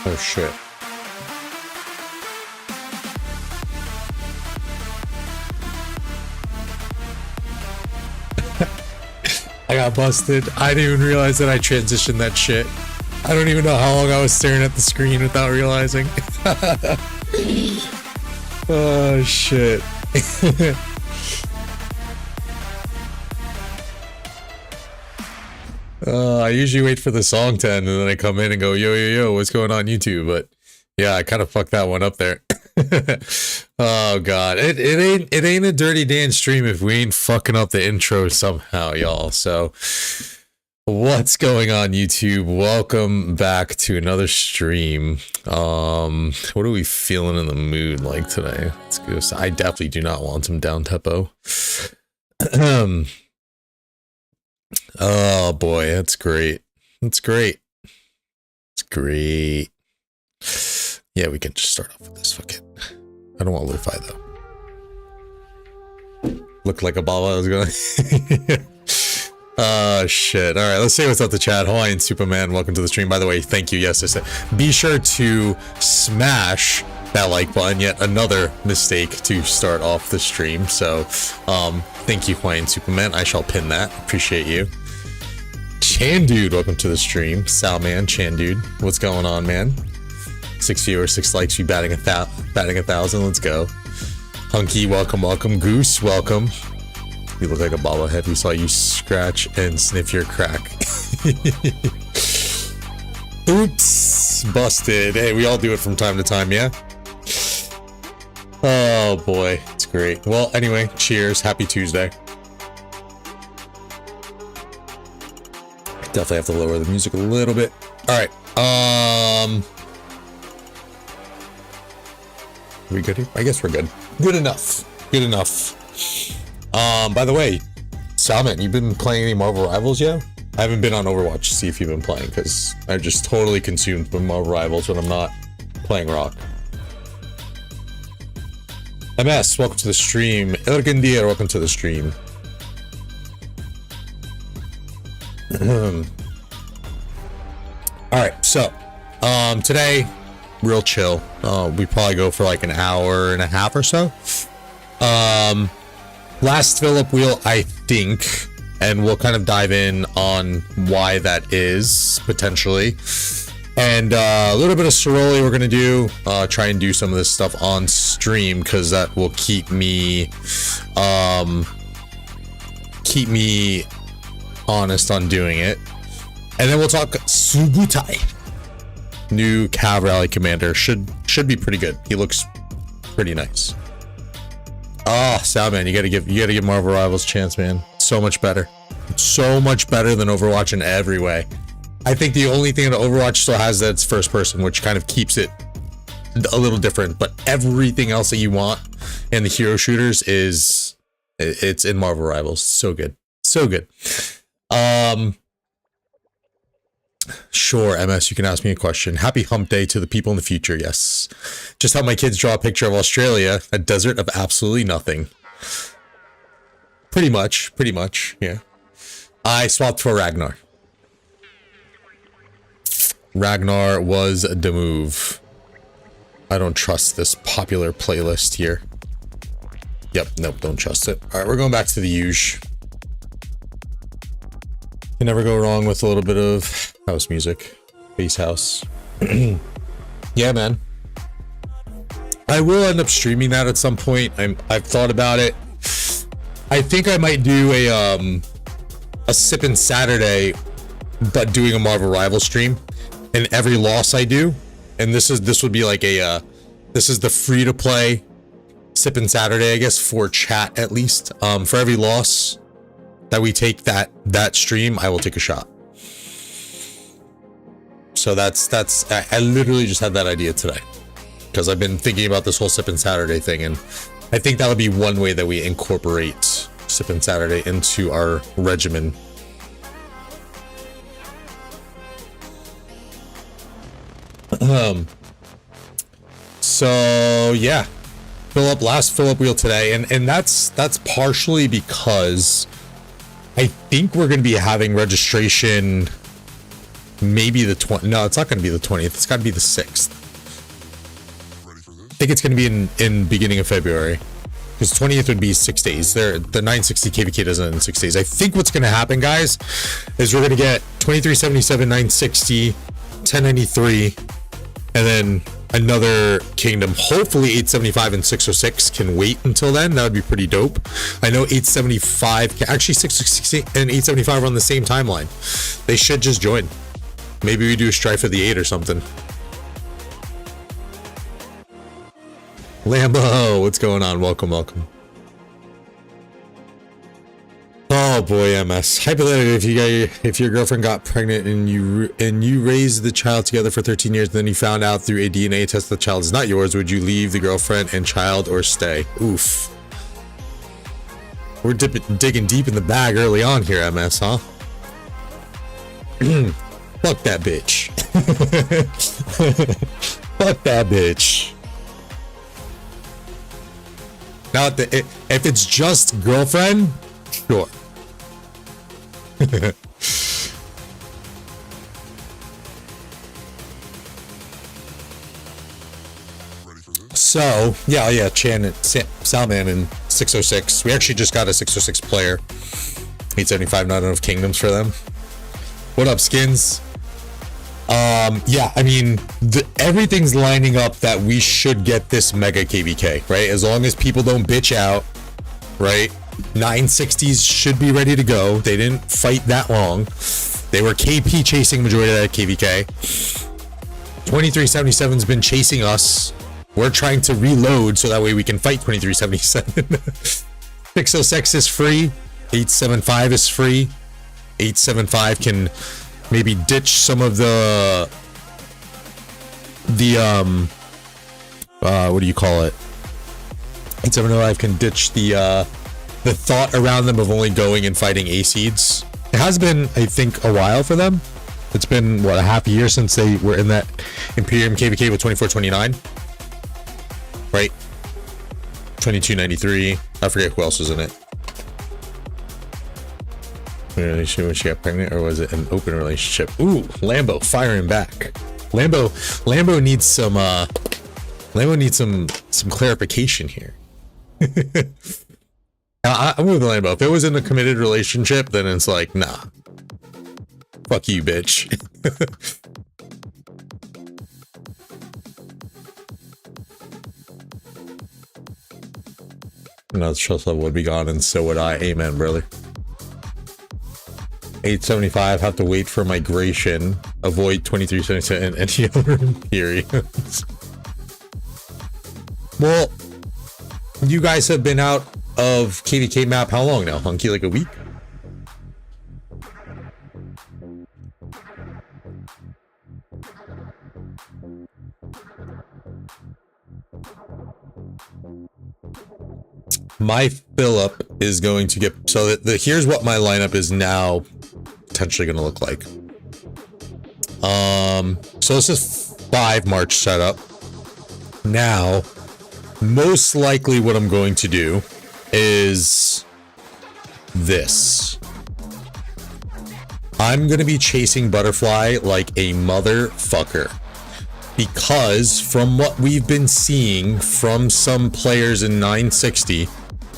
Oh shit. I got busted. I didn't even realize that I transitioned that shit. I don't even know how long I was staring at the screen without realizing. Oh shit. I usually wait for the song to end and then I come in and go, yo, yo, yo, what's going on YouTube? But yeah, I kind of fucked that one up there. Oh god, it ain't a Dirty Dan stream if we ain't fucking up the intro somehow, y'all. So what's going on YouTube? Welcome back to another stream. What are we feeling in the mood like today? Let's go. So I definitely do not want some down tempo. Oh boy, that's great. That's great. It's great. Yeah, we can just start off with this. Fuck it. I don't want lo-fi though. Look like a baba. I was going. Oh shit. All right, let's say what's up to chat. Hawaiian Superman, welcome to the stream. By the way, thank you. Yes, I said be sure to smash that like button. Yet another mistake to start off the stream. So thank you, Hawaiian Superman. I shall pin that. Appreciate you. Chan Dude, welcome to the stream. Salman, Chan Dude, what's going on, man? 6 viewers, 6 likes, you batting a thousand. Let's go. Hunky, welcome, welcome. Goose, welcome. You look like a bobblehead. We saw you scratch and sniff your crack. Oops, busted. Hey, we all do it from time to time, yeah? Oh boy, it's great. Well, anyway, cheers. Happy Tuesday. Definitely have to lower the music a little bit. All right. Are we good here? I guess we're good. Good enough. Good enough. By the way, Salman, you been playing any Marvel Rivals yet? I haven't been on Overwatch to see if you've been playing because I'm just totally consumed with Marvel Rivals when I'm not playing RoK. MS, welcome to the stream. Ergendir, welcome to the stream. Alright, so today, real chill. We probably go for like an hour and a half or so. Last fill-up wheel, I think, and we'll kind of dive in on why that is, potentially. And a little bit of Ceroli we're going to do, try and do some of this stuff on stream, because that will keep me honest on doing it. And then we'll talk Subutai. New Cav Rally Commander. Should be pretty good. He looks pretty nice. Oh, Salman, you gotta give Marvel Rivals a chance, man. So much better. It's so much better than Overwatch in every way. I think the only thing that Overwatch still has that's first person, which kind of keeps it a little different, but everything else that you want in the hero shooters it's in Marvel Rivals. So good. So good. Sure, MS, you can ask me a question. Happy hump day to the people in the future. Yes. Just help my kids draw a picture of Australia, a desert of absolutely nothing. Pretty much, yeah. I swapped for Ragnar. Ragnar was the move. I don't trust this popular playlist here. Yep, nope, don't trust it. All right, we're going back to the usual. You never go wrong with a little bit of house music, bass house. Yeah, man. I will end up streaming that at some point. I've thought about it. I think I might do a Sippin' Saturday, but doing a Marvel Rival stream. And every loss I do, and this would be like a this is the free to play Sippin' Saturday, I guess, for chat at least. For every loss that we take that stream, I will take a shot. So that's I literally just had that idea today because I've been thinking about this whole Sippin' Saturday thing, and I think that would be one way that we incorporate Sippin' Saturday into our regimen. So yeah, last fill up wheel today, and that's partially because I think we're going to be having registration maybe the 20th. No, it's not going to be the 20th. It's got to be the 6th. I think it's going to be in beginning of February. Because 20th would be 6 days. The 960 KVK doesn't end in 6 days. I think what's going to happen, guys, is we're going to get 2377, 960, 1093, and then another kingdom. Hopefully 875 and 606 can wait until then. That would be pretty dope. I know 875 can, actually 660 and 875 are on the same timeline. They should just join. Maybe we do a strife of the 8 or something. Lambo, what's going on? Welcome, welcome. Oh boy, MS. Hypothetically, if your girlfriend got pregnant and you raised the child together for 13 years, and then you found out through a DNA test the child is not yours, would you leave the girlfriend and child or stay? Oof. We're digging deep in the bag early on here, MS, huh? Fuck that bitch. Fuck that bitch. Now, if it's just girlfriend, sure. So, yeah, Chan and Salman and 606. We actually just got a 606 player. 875, not enough kingdoms for them. What up, skins? Yeah, I mean, everything's lining up that we should get this mega KVK, right? As long as people don't bitch out, right? 960s should be ready to go. They didn't fight that long. They were KP chasing majority of that KVK. 2377's been chasing us. We're trying to reload so that way we can fight 2377. 606 is free. 875 is free. 875 can maybe ditch some of the what do you call it? 875 can ditch the thought around them of only going and fighting A seeds. It has been, I think, a while for them. It's been what, a half a year since they were in that Imperium KVK with 2429, right? 2293. I forget who else was in it. When she got pregnant, or was it an open relationship? Ooh, Lambo firing back. Lambo needs some some clarification here. I'm with Lambo. If it was in a committed relationship, then it's like, nah. Fuck you, bitch. No, the trust level would be gone, and so would I. Amen, brother. 875, have to wait for migration. Avoid 2377 and any other periods. Well, you guys have been out of KVK map how long now, Hunky? Like a week? My fill-up is going to get... So here's what my lineup is now potentially going to look like. So this is 5 March setup. Now, most likely what I'm going to do is this. I'm going to be chasing Butterfly like a motherfucker. Because from what we've been seeing from some players in 960,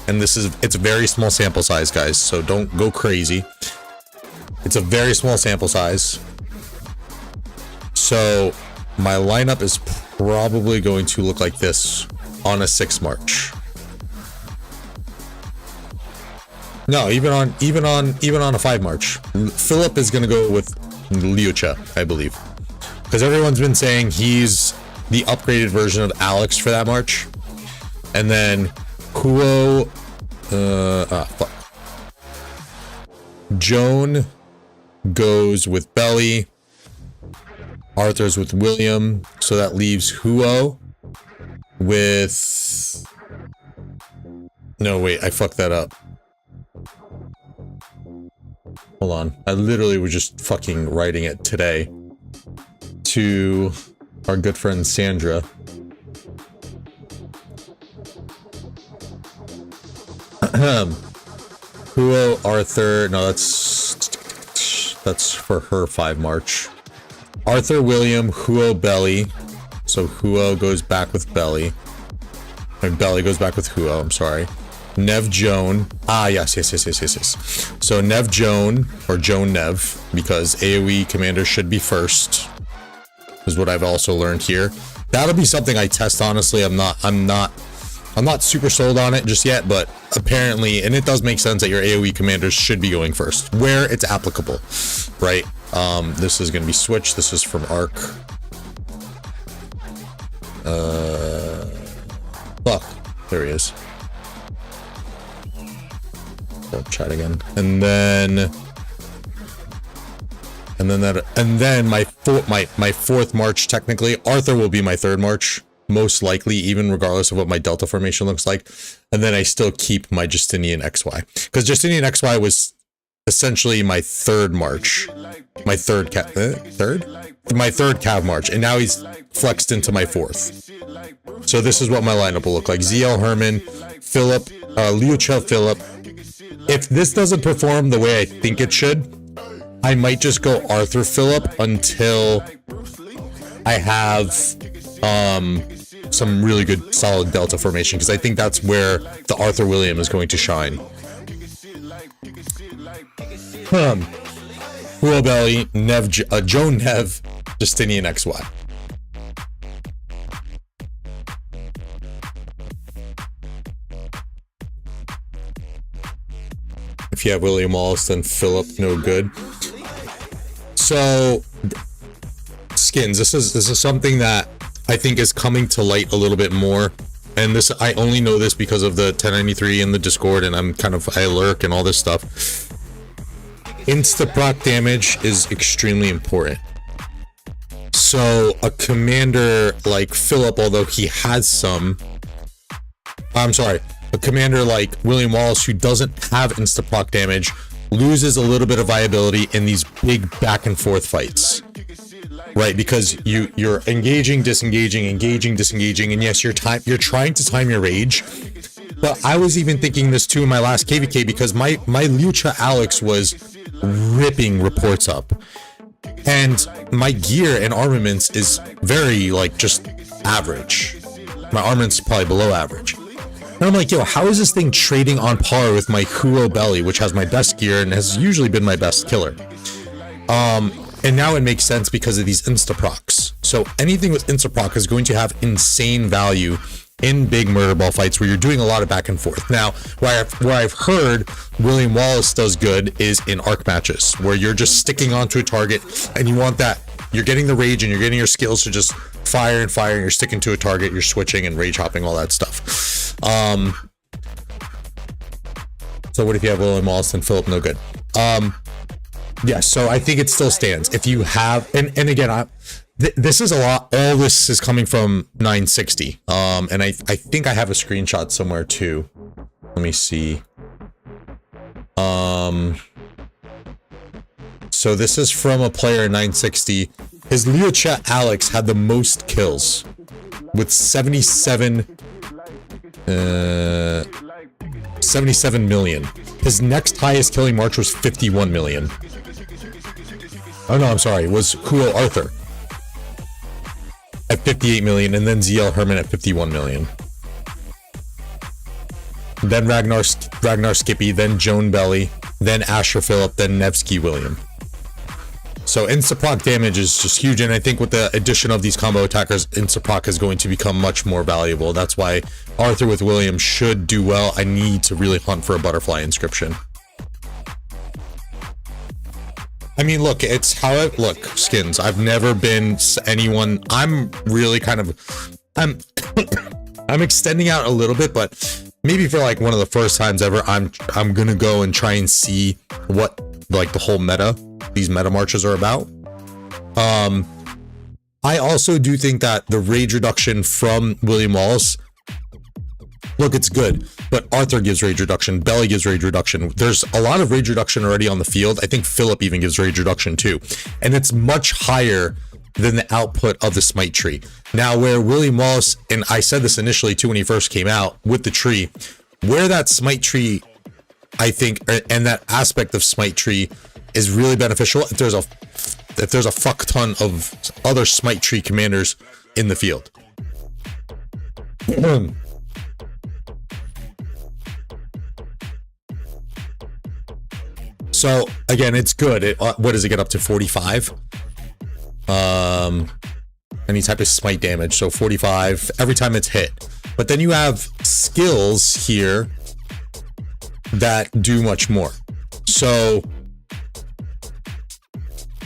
and it's a very small sample size, guys, so don't go crazy. It's a very small sample size. So my lineup is probably going to look like this on a 6 March. No, even on a 5 March. Philip is gonna go with Liucha, I believe. Because everyone's been saying he's the upgraded version of Alex for that March. And then Kuo fuck. Joan goes with Belly. Arthur's with William. So that leaves Huo with... No, wait, I fucked that up. Hold on. I literally was just fucking writing it today. To our good friend Sandra. Huo, Arthur. No, that's for her 5 March. Arthur William, Huo Belly. So Huo goes back with Belly. And Belly goes back with Huo, I'm sorry. Nev Joan. Ah, yes. So Nev Joan, or Joan Nev, because AoE commander should be first, is what I've also learned here. That'll be something I test, honestly. I'm not super sold on it just yet, but apparently, and it does make sense that your AoE commanders should be going first, where it's applicable, right? This is going to be switched. This is from Arc. Fuck. There he is. I'll chat again. And then my fourth march, technically. Arthur will be my third march, most likely, even regardless of what my Delta formation looks like. And then I still keep my Justinian XY, because Justinian XY was essentially my third march, my third cav march, and now he's flexed into my fourth. So this is what my lineup will look like: ZL Herman, Philip, Liucha Philip. If this doesn't perform the way I think it should, I might just go Arthur Philip until I have some really good solid Delta formation, because I think that's where the Arthur William is going to shine. Huo Belly, Nev, Joan Nev, Justinian XY. If you have William Wallace, then Philip, no good. So, skins. This is something that I think is coming to light a little bit more, and this, I only know this because of the 1093 in the Discord, and I lurk and all this stuff. Insta-proc damage is extremely important. So a commander like Philip, although he has some, I'm sorry, a commander like William Wallace, who doesn't have insta-proc damage, loses a little bit of viability in these big back and forth fights, right? Because you're engaging, disengaging, engaging, disengaging, and yes, you're trying to time your rage. But I was even thinking this too in my last KVK, because my Lucha Alex was ripping reports up, and my gear and armaments is very, like, just average. My armament's probably below average. And I'm like, yo, how is this thing trading on par with my Huo Belly, which has my best gear and has usually been my best killer? And now it makes sense because of these insta-procs. So anything with insta-proc is going to have insane value in big murder ball fights where you're doing a lot of back and forth. Now, where I've heard William Wallace does good is in arc matches, where you're just sticking onto a target and you want that. You're getting the rage and you're getting your skills to just fire and fire, and you're sticking to a target, you're switching and rage hopping, all that stuff. So what if you have William Wallace and Philip? No good. Yeah, so I think it still stands. If you have, and again, this is a lot. All this is coming from 960. And I think I have a screenshot somewhere too. Let me see. So this is from a player in 960. His Liucha Alex had the most kills with 77 million. His next highest killing march was 51 million. Oh no, I'm sorry, it was Huo Arthur at 58 million, and then ZL Herman at 51 million. Then Ragnar Skippy, then Joan Belly, then Asher Philip, then Nevsky William. So insta-proc damage is just huge, and I think with the addition of these combo attackers, insta-proc is going to become much more valuable. That's why Arthur with William should do well. I need to really hunt for a butterfly inscription. I mean, look, it's how it, look, skins. I've never been anyone. I'm really kind of, I'm extending out a little bit, but maybe for like one of the first times ever, I'm gonna go and try and see what like the whole meta, these meta marches are about. I also do think that the rage reduction from William Wallace, look, it's good, but Arthur gives rage reduction, Belly gives rage reduction. There's a lot of rage reduction already on the field. I think Philip even gives rage reduction too. And it's much higher than the output of the smite tree. Now, where William Wallace, and I said this initially too when he first came out with the tree, where that smite tree, I think, and that aspect of smite tree is really beneficial if there's a fuck ton of other smite tree commanders in the field. So again, it's good. What does it get up to? 45. Any type of smite damage, so 45 every time it's hit. But then you have skills here that do much more. So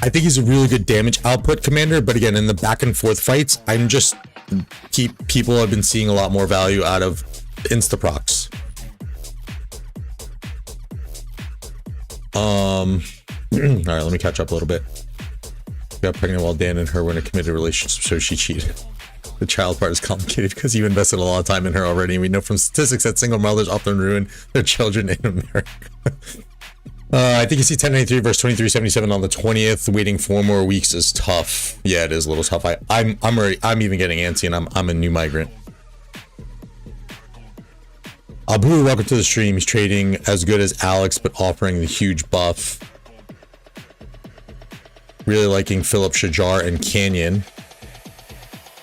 I think he's a really good damage output commander, but again, in the back and forth fights, people have been seeing a lot more value out of Instaprocs. All right, let me catch up a little bit. Got pregnant while Dan and her were in a committed relationship, so she cheated. The child part is complicated because you invested a lot of time in her already, and we know from statistics that single mothers often ruin their children in America. I think you see 1093 versus 2377 on the 20th. Waiting 4 more weeks is tough. Yeah, it is a little tough. I'm even getting antsy, and I'm a new migrant. Abu, welcome to the stream. He's trading as good as Alex, but offering the huge buff. Really liking Philip Shajar and Canyon.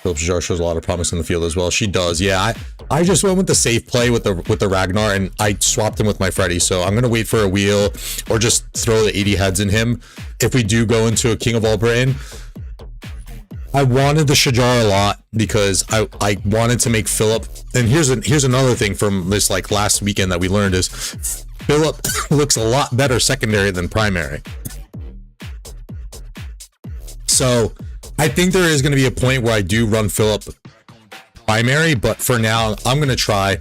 Philip Shajar shows a lot of promise in the field as well. She does. Yeah, I just went with the safe play with the Ragnar, and I swapped him with my Freddy. So I'm gonna wait for a wheel or just throw the 80 heads in him if we do go into a King of All Britain. I wanted the Shajar a lot because I wanted to make Philip. And here's another thing from this like last weekend that we learned is Philip looks a lot better secondary than primary. So I think there is going to be a point where I do run Philip primary, but for now I'm going to try.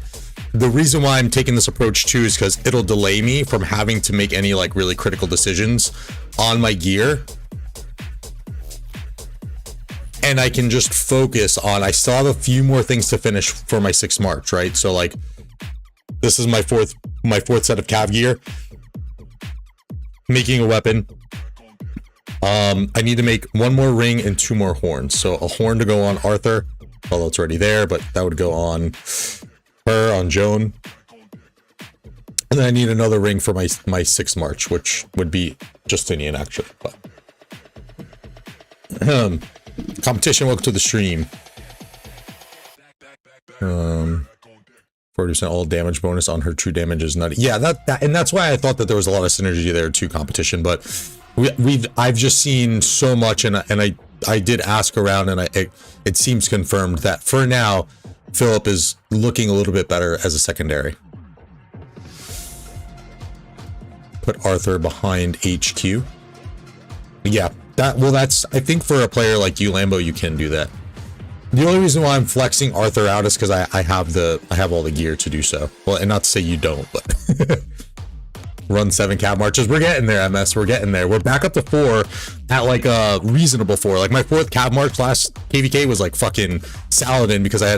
The reason why I'm taking this approach too is because it'll delay me from having to make any like really critical decisions on my gear. And I can just focus on, I still have a few more things to finish for my 6th March, right? So like, this is my fourth set of cav gear. Making a weapon. I need to make 1 more ring and 2 more horns. So a horn to go on Arthur, although it's already there, but that would go on her, on Joan. And then I need another ring for my 6th March, which would be Justinian actually. But competition, welcome to the stream. 40% all damage bonus on her true damage is nutty. Yeah, and that's why I thought that there was a lot of synergy there to competition, but I've just seen so much, and I did ask around, and it seems confirmed that for now Philip is looking a little bit better as a secondary. Put Arthur behind HQ. Yeah, that's I think for a player like you, Lambo, you can do that. The only reason why I'm flexing Arthur out is because I have all the gear to do so. Well, and not to say you don't, but run 7 cab marches. We're getting there, MS. We're getting there. We're back up to 4 at like a reasonable 4. Like my 4th cab march last KVK was like fucking Saladin because I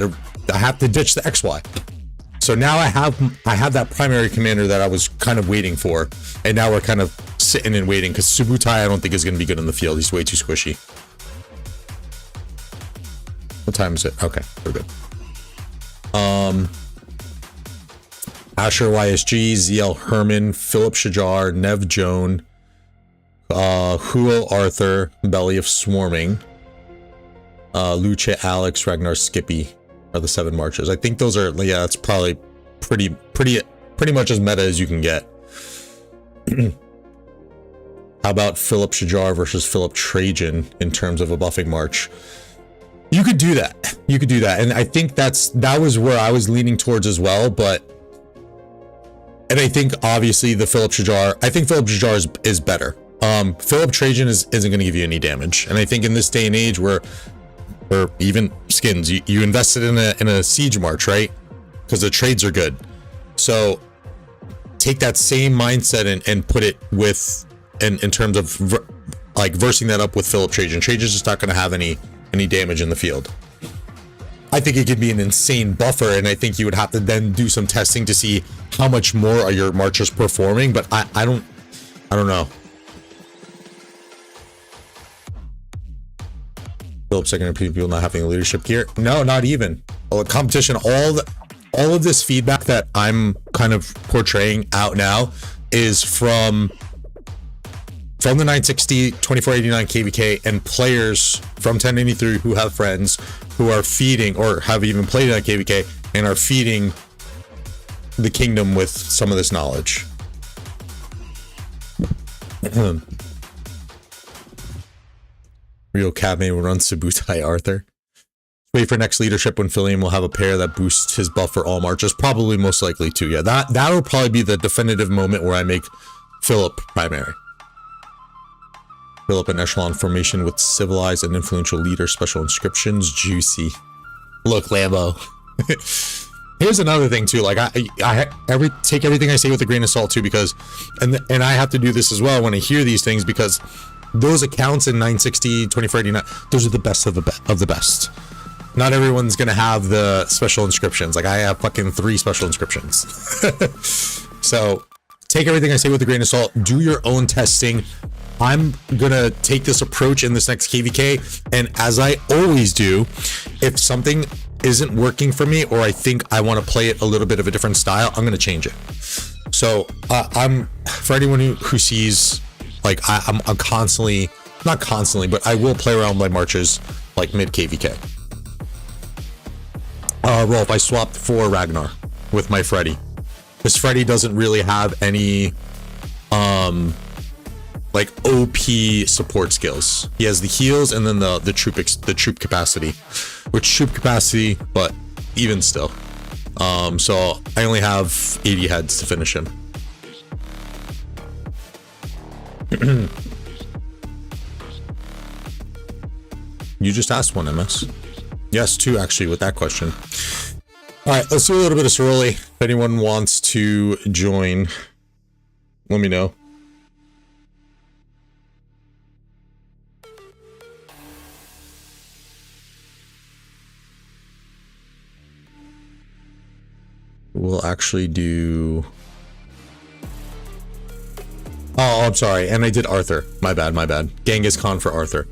have to ditch the XY. So now I have that primary commander that I was kind of waiting for, and now we're kind of sitting and waiting because Subutai I don't think is going to be good in the field. He's way too squishy. What time is it? Okay, we're good. Asher YSG, ZL Herman, Philip Shajar, Nev Joan, Huo Arthur, Belly of Swarming, Luce Alex, Ragnar Skippy are the 7 marches. I think those are, yeah, that's probably pretty much as meta as you can get. How about Philip Shajar versus Philip Trajan in terms of a buffing march? You could do that. You could do that. And I think that was where I was leaning towards as well, and I think obviously the Philip Shajar, I think Philip Shajar is better. Philip Trajan isn't going to give you any damage. And I think in this day and age where even skins, you invested in a siege march, right? Because the trades are good. So take that same mindset and put it with, in terms of like versing that up with Philip Trajan. Trajan's just not going to have any damage in the field. I think it could be an insane buffer, and I think you would have to then do some testing to see how much more are your marchers performing, but I don't know. Philip second people not having leadership gear. No, not even. Competition, all of this feedback that I'm kind of portraying out now is from from the 960, 2489 KVK, and players from 1083 who have friends who are feeding or have even played on KVK and are feeding the kingdom with some of this knowledge. Real Cabman will run Subutai Arthur. Wait for next leadership when Philium will have a pair that boosts his buff for all marches. Probably most likely too. Yeah, that'll probably be the definitive moment where I make Philip primary. Philip an echelon formation with civilized and influential leader, special inscriptions, juicy. Look, Lambo. Here's another thing too. Like I take everything I say with a grain of salt too, because and I have to do this as well when I hear these things, because those accounts in 960, 2489, those are the best of the best. Not everyone's gonna have the special inscriptions. Like I have fucking 3 special inscriptions. So take everything I say with a grain of salt. Do your own testing. I'm gonna take this approach in this next KVK, and as I always do, if something isn't working for me or I think I want to play it a little bit of a different style, I'm gonna change it. So I'm, for anyone who sees, like I'm constantly, not constantly, but I will play around my marches like mid KVK. Rolf, I swapped for Ragnar with my Freddy. This Freddy doesn't really have any like OP support skills. He has the heals and then the troop capacity, which troop capacity, but even still. So I only have 80 heads to finish him. You just asked one, MS. Yes, 2 actually with that question. All right, let's do a little bit of Ceroli. If anyone wants to join, let me know. We'll actually do... Oh, I'm sorry. And I did Arthur. My bad. Genghis Khan for Arthur.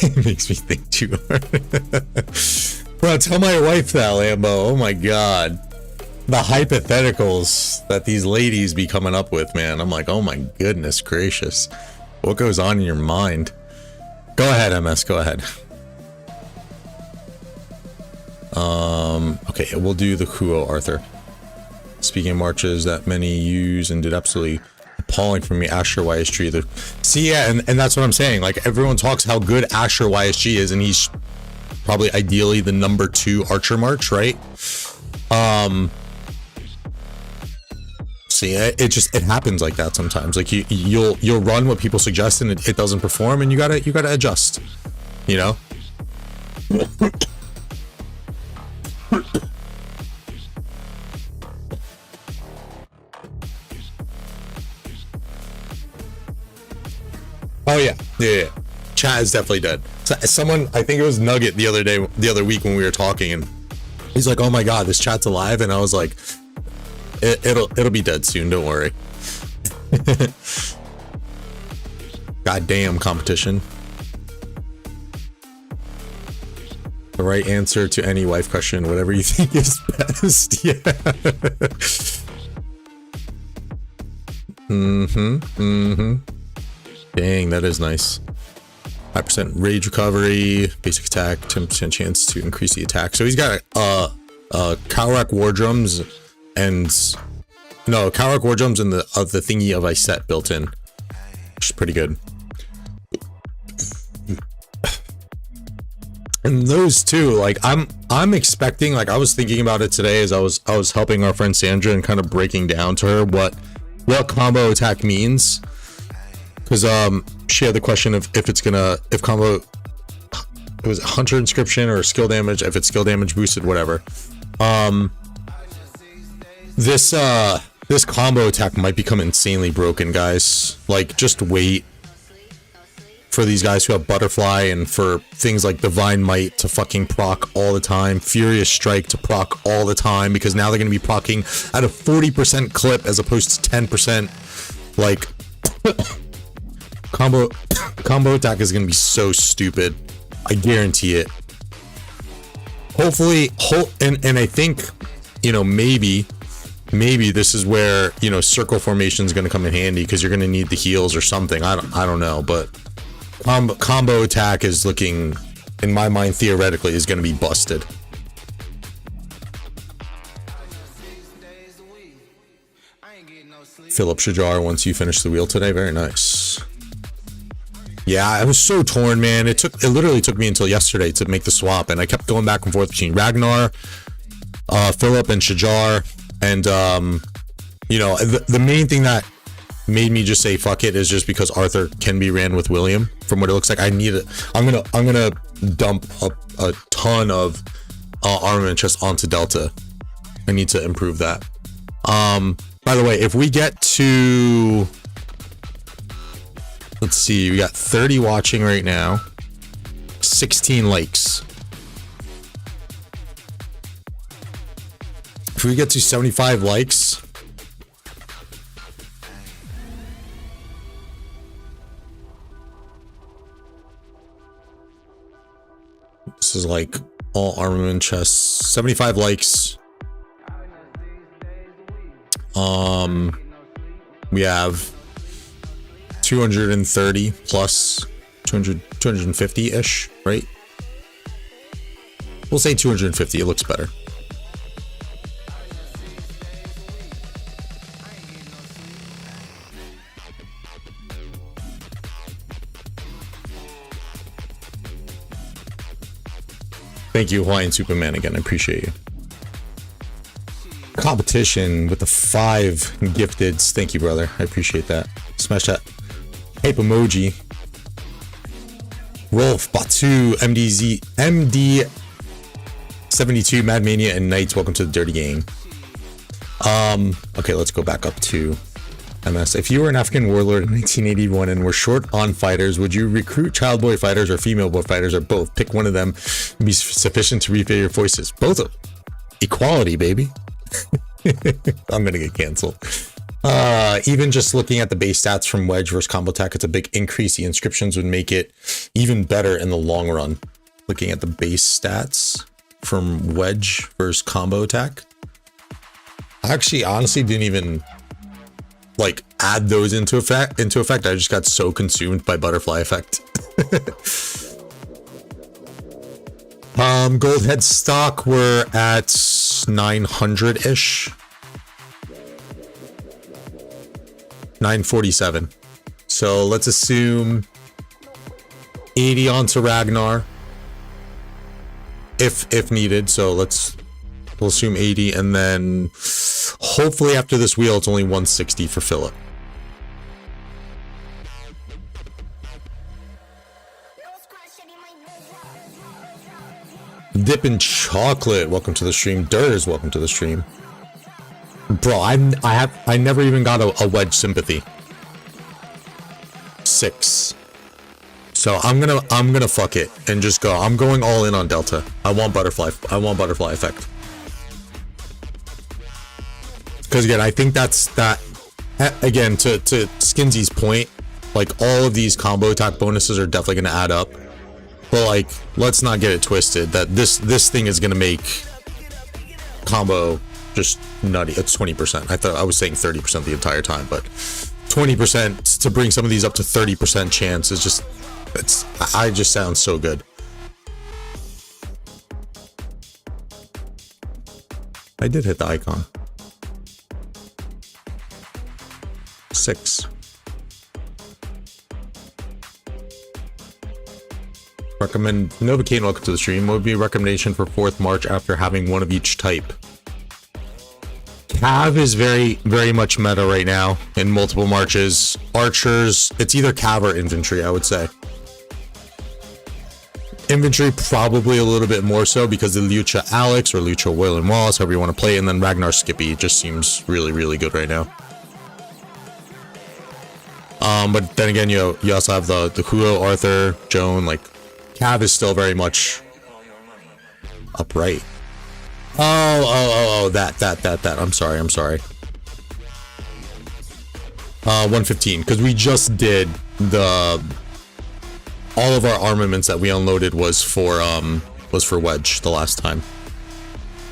It makes me think too hard. Bro, tell my wife that, Lambo. Oh my god. The hypotheticals that these ladies be coming up with, man. I'm like, oh my goodness gracious. What goes on in your mind? Go ahead, MS. Go ahead. Okay, we'll do the Kuo Arthur. Speaking of marches that many use and did absolutely appalling for me, Asher YSG. See, yeah, and that's what I'm saying. Like, everyone talks how good Asher YSG is, and he's probably ideally the number 2 archer march, right? See, it happens like that sometimes. Like you'll run what people suggest and it doesn't perform, and you gotta adjust, you know? Oh yeah. Chat is definitely dead. So, someone, I think it was Nugget the other week when we were talking, and he's like, "Oh my god, this chat's alive," and I was like, "It'll be dead soon. Don't worry." Goddamn competition. The right answer to any wife question, whatever you think is best. Yeah. Dang, that is nice. 5% rage recovery, basic attack, 10% chance to increase the attack. So he's got Kalrak war drums and Kalrak war drums and the thingy of Iset built in, which is pretty good. And those two, like I'm expecting, like I was thinking about it today as I was helping our friend Sandra and kind of breaking down to her what combo attack means. Because she had the question of if combo, it was hunter inscription or skill damage, if it's skill damage boosted, whatever. This combo attack might become insanely broken, guys. Like, just wait for these guys who have butterfly and for things like divine might to fucking proc all the time, furious strike to proc all the time, because now they're going to be procking at a 40% clip as opposed to 10%. Like combo attack is going to be so stupid. I guarantee it. Hopefully, and I think, you know, maybe maybe this is where, you know, circle formation is going to come in handy because you're going to need the heals or something. I don't know, but combo attack is looking, in my mind, theoretically, is going to be busted. Fill up Shajar once you finish the wheel today. Very nice. Yeah, I was so torn, man. It literally took me until yesterday to make the swap, and I kept going back and forth between Ragnar, Philip, and Shajar. And you know, the main thing that made me just say fuck it is just because Arthur can be ran with William. From what it looks like, I need it. I'm gonna dump a ton of armament just onto Delta. I need to improve that. By the way, if we get to, let's see, we got 30 watching right now, 16 likes. If we get to 75 likes, this is like all armament chests, 75 likes. We have 230 plus 250-ish, right? We'll say 250, it looks better. Thank you, Hawaiian Superman, again. I appreciate you. Competition with the 5 gifteds. Thank you, brother. I appreciate that. Smash that hype emoji. Rolf, Batu, MD72, Mad Mania, and Knights. Welcome to the Dirty Gang. Okay, let's go back up to MS. If you were an African warlord in 1981 and were short on fighters, would you recruit child boy fighters or female boy fighters or both? Pick one of them and be sufficient to repay your voices. Both of them. Equality, baby. I'm gonna get canceled. Even just looking at the base stats from Wedge versus Combo Attack, it's a big increase. The inscriptions would make it even better in the long run. Looking at the base stats from Wedge versus Combo Attack, I actually honestly didn't even like add those into effect. I just got so consumed by Butterfly Effect. Gold head stock, we're at 900-ish. 947. So let's assume 80 onto Ragnar if needed. So we'll assume 80, and then hopefully after this wheel it's only 160 for Philip. Dippin' Chocolate, welcome to the stream. Durs, welcome to the stream. Bro, I never even got a Wedge sympathy. 6. So I'm gonna fuck it and just go. I'm going all in on Delta. I want Butterfly Effect. Because again, I think that again, to Skinsy's point, like all of these combo attack bonuses are definitely gonna add up. But like, let's not get it twisted that this thing is gonna make combo just nutty. It's 20%. I was saying 30% the entire time, but 20% to bring some of these up to 30% chance is just, I just sound so good. I did hit the icon. 6. Recommend Novocaine, welcome to the stream. What would be a recommendation for 4th March after having one of each type? Cav is very, very much meta right now in multiple marches. Archers, it's either Cav or infantry, I would say. Infantry probably a little bit more so because the Lucha Alex or Lucha Waylon Wallace, however you want to play it, and then Ragnar Skippy just seems really, really good right now. But then again, you also have the Huro, Arthur, Joan, like Cav is still very much upright. Oh, that. I'm sorry. 115, because we just did all of our armaments that we unloaded was for Wedge the last time.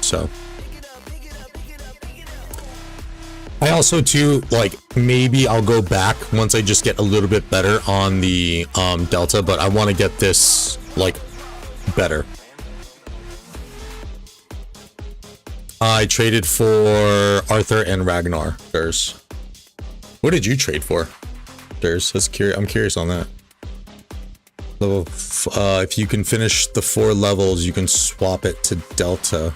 So also too, like, maybe I'll go back once I just get a little bit better on the Delta, but I want to get this, like, better. I traded for Arthur and Ragnar. Durs. What did you trade for? Durs. I'm curious on that. Level, if you can finish the 4 levels, you can swap it to Delta.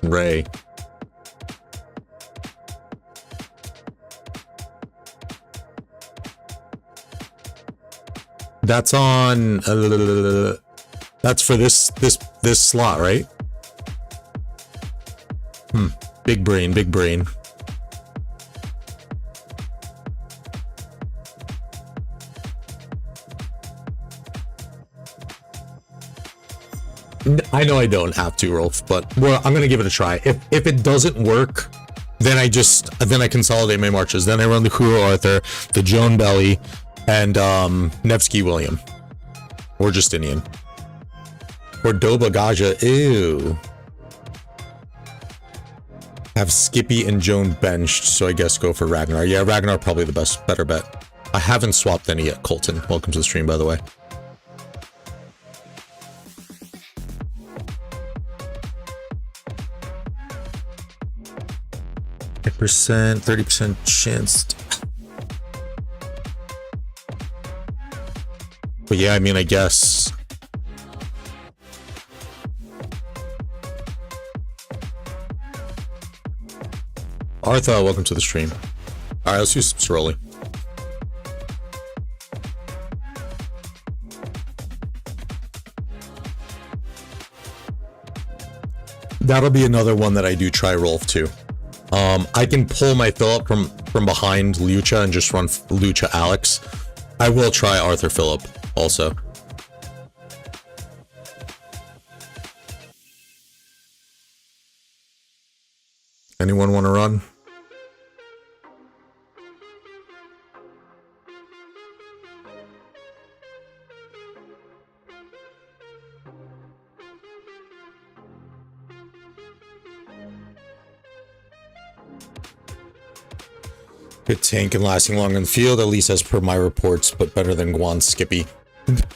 Ray. That's on. That's for this slot, right? Big brain, big brain. I know I don't have to, Rolf, but well, I'm gonna give it a try. If it doesn't work, then I consolidate my marches. Then I run the Kuro Arthur, the Joan Belly, and Nevsky William, or Justinian, or Doba Gaja. Ew. Have Skippy and Joan benched, so I guess go for Ragnar. Yeah, Ragnar probably the better bet. I haven't swapped any yet. Colton, welcome to the stream, by the way. Percent, 30% chance. But yeah, I mean, I guess. Arthur, welcome to the stream. All right, let's do some Ceroli. That'll be another one that I do try Rolf too. I can pull my Philip from behind Lucha and just run Lucha Alex. I will try Arthur Philip also. Anyone want to run? Good tank and lasting long in the field, at least as per my reports, but better than Guan Skippy.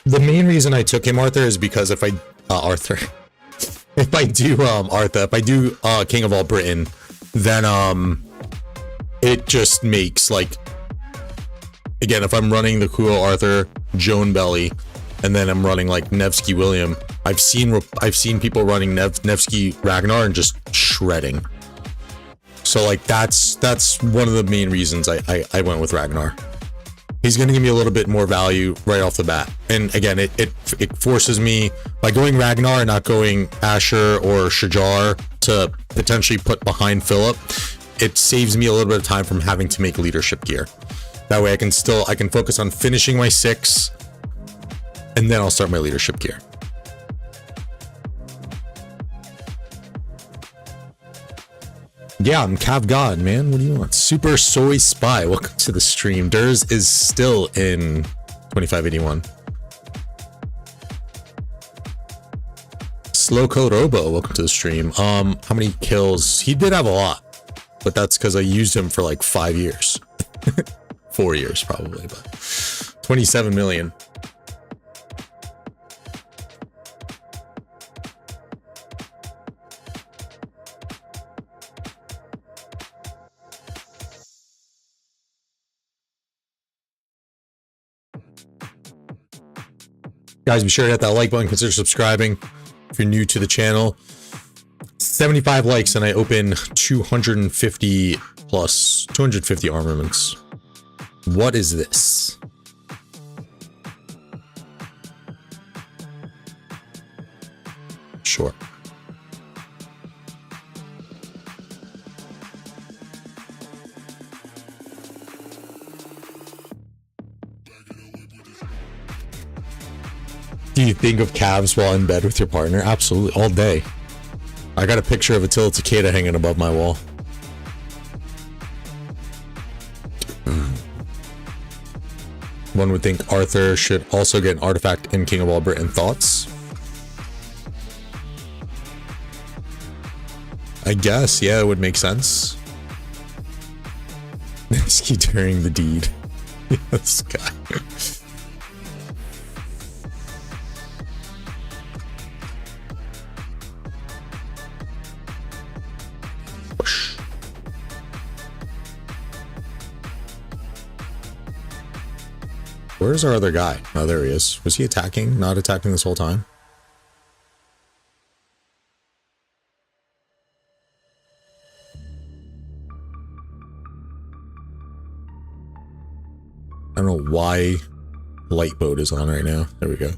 The main reason I took him, Arthur, is because if I do King of All Britain, then it just makes, like, again, if I'm running the Kuro Arthur, Joan Belly, and then I'm running like Nevsky William, I've seen people running Nevsky Ragnar and just shredding. So like that's one of the main reasons I went with Ragnar. He's going to give me a little bit more value right off the bat. And again, it forces me, by going Ragnar and not going Asher or Shajar to potentially put behind Philip, it saves me a little bit of time from having to make leadership gear. That way I can focus on finishing my 6 and then I'll start my leadership gear. Yeah, I'm Cav God, man. What do you want? Super Soy Spy, welcome to the stream. Durs is still in 2581. Slow Code Robo, welcome to the stream. How many kills? He did have a lot, but that's because I used him for like 5 years. 4 years probably, but 27 million. Guys, be sure to hit that like button, consider subscribing if you're new to the channel. 75 likes and I open 250 armaments. What is this? Sure. Do you think of calves while in bed with your partner? Absolutely, all day. I got a picture of Attila Takeda hanging above my wall. One would think Arthur should also get an artifact in King of All Britain. Thoughts? I guess, yeah, it would make sense. Ski during the deed. This guy. Where's our other guy? Oh, there he is. Was he attacking? Not attacking this whole time? I don't know why light mode is on right now. There we go.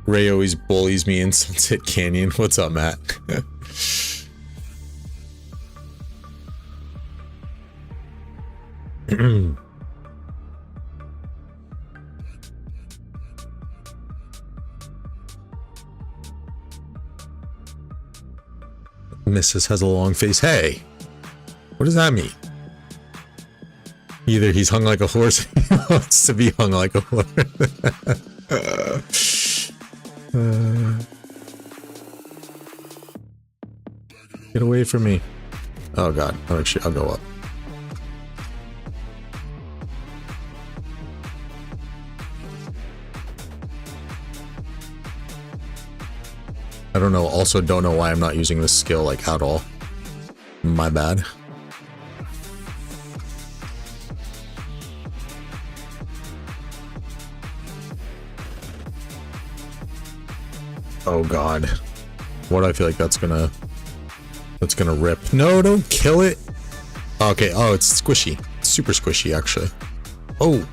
Ray always bullies me in Sunset Canyon. What's up, Matt? Mrs. has a long face. Hey, what does that mean? Either he's hung like a horse or he wants to be hung like a horse. Get away from me. Oh god. Oh, actually, I'll go up. I don't know. Also, don't know why I'm not using this skill like at all. My bad. Oh god. What do I feel like that's gonna rip? No, don't kill it. Okay, oh, it's squishy. It's super squishy actually. Oh.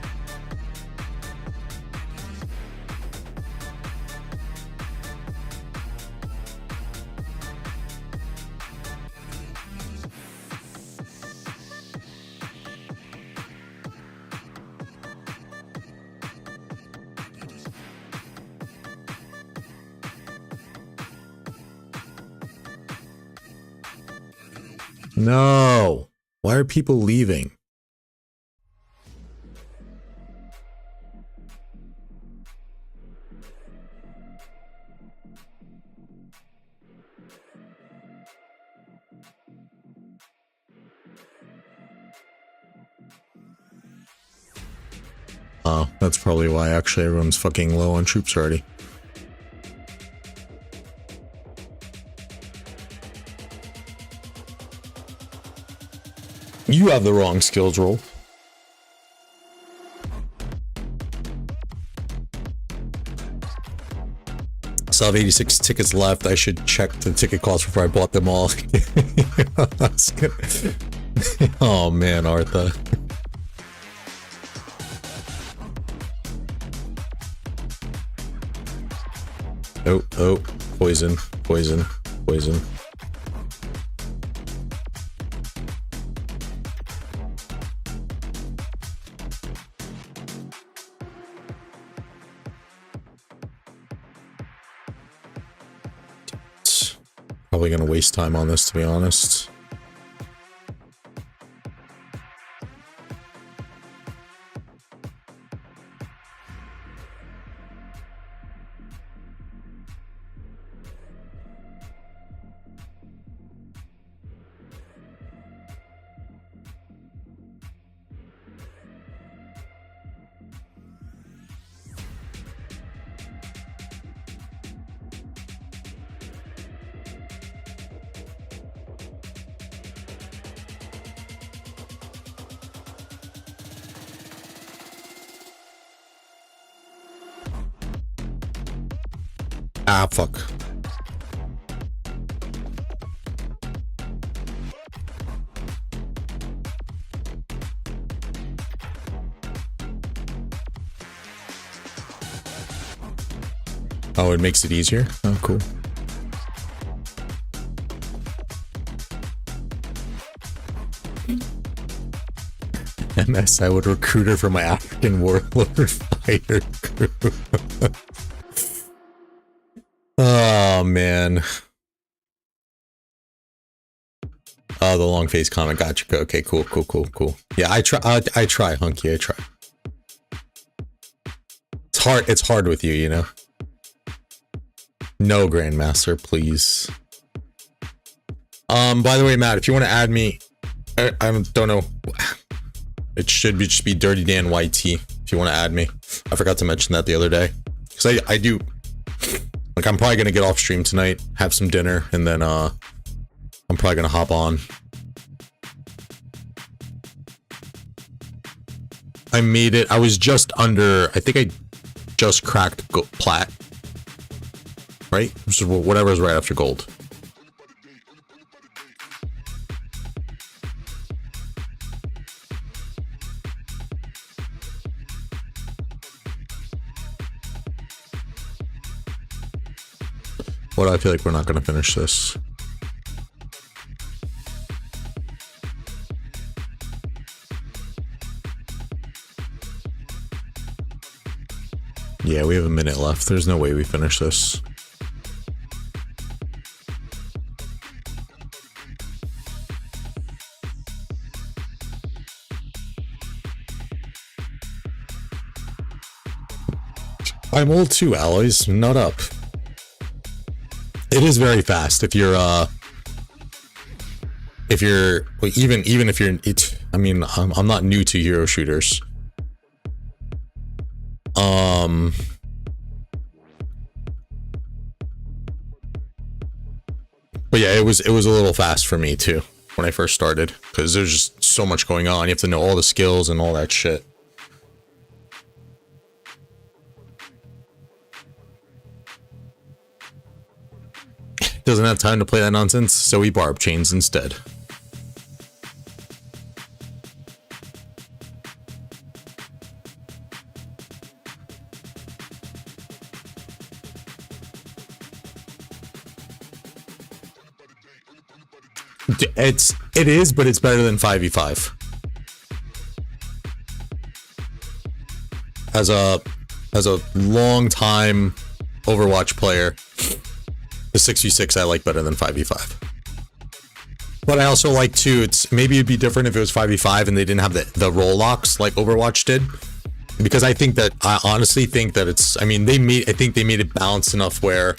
No. Why are people leaving? Oh, that's probably why actually everyone's fucking low on troops already. You have the wrong skills roll. So I have 86 tickets left. I should check the ticket cost before I bought them all. Oh man, Artha. Oh, oh, poison, poison, poison. Probably gonna waste time on this, to be honest. Ah, fuck. Oh, it makes it easier? Oh, cool. MS, I would recruit her for my African warlord fighter crew. Oh, man. Oh, the long face comment. Gotcha. Okay, cool, cool, cool, cool. Yeah, I try, Hunky, I try. It's hard with you, you know? No, Grandmaster, please. By the way, Matt, if you want to add me, I don't know. It should be just be Dirty Dan YT if you want to add me. I forgot to mention that the other day. Because I do, like, I'm probably going to get off stream tonight, have some dinner, and then I'm probably going to hop on. I made it. I was just under, I think I just cracked plat. Right? Which is whatever is right after gold. What do I feel like we're not going to finish this? Yeah, we have a minute left. There's no way we finish this. I'm old too, Alloys. Not up. It is very fast if you're well, even if you're I mean, I'm not new to hero shooters. But yeah, it was a little fast for me too when I first started, because there's just so much going on. You have to know all the skills and all that shit. Doesn't have time to play that nonsense, so he barb chains instead. It is, but it's better than 5v5. As a long time Overwatch player, the 6v6 I like better than 5v5. But I also like to, maybe it'd be different if it was 5v5 and they didn't have the roll locks like Overwatch did. Because I honestly think that it's, I mean, I think they made it balanced enough where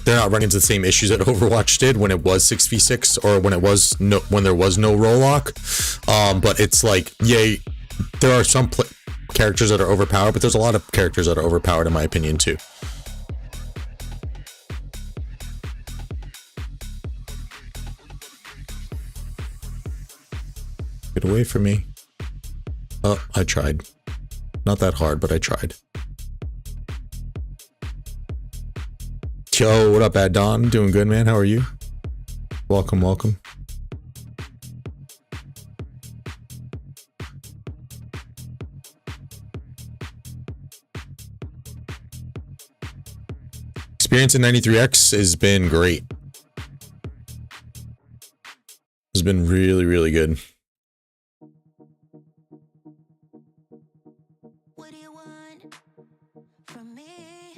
they're not running into the same issues that Overwatch did when it was 6v6 or when there was no roll lock. But it's like, yeah, there are some characters that are overpowered, but there's a lot of characters that are overpowered in my opinion too. Get away from me. Oh, I tried. Not that hard, but I tried. Yo, what up, Bad Don? Doing good, man. How are you? Welcome, welcome. Experience in 93X has been great. It's been really, really good.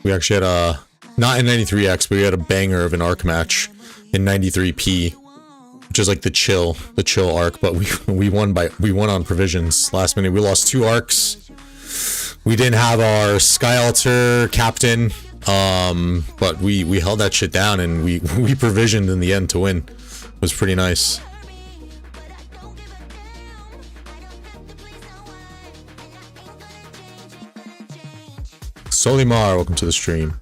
We actually had a, not in 93X, but we had a banger of an arc match in 93P, which is like the chill arc, but we won on provisions last minute. We lost 2 arcs. We didn't have our Sky Altar captain, but we held that shit down and we provisioned in the end to win. It was pretty nice. Solimar, welcome to the stream.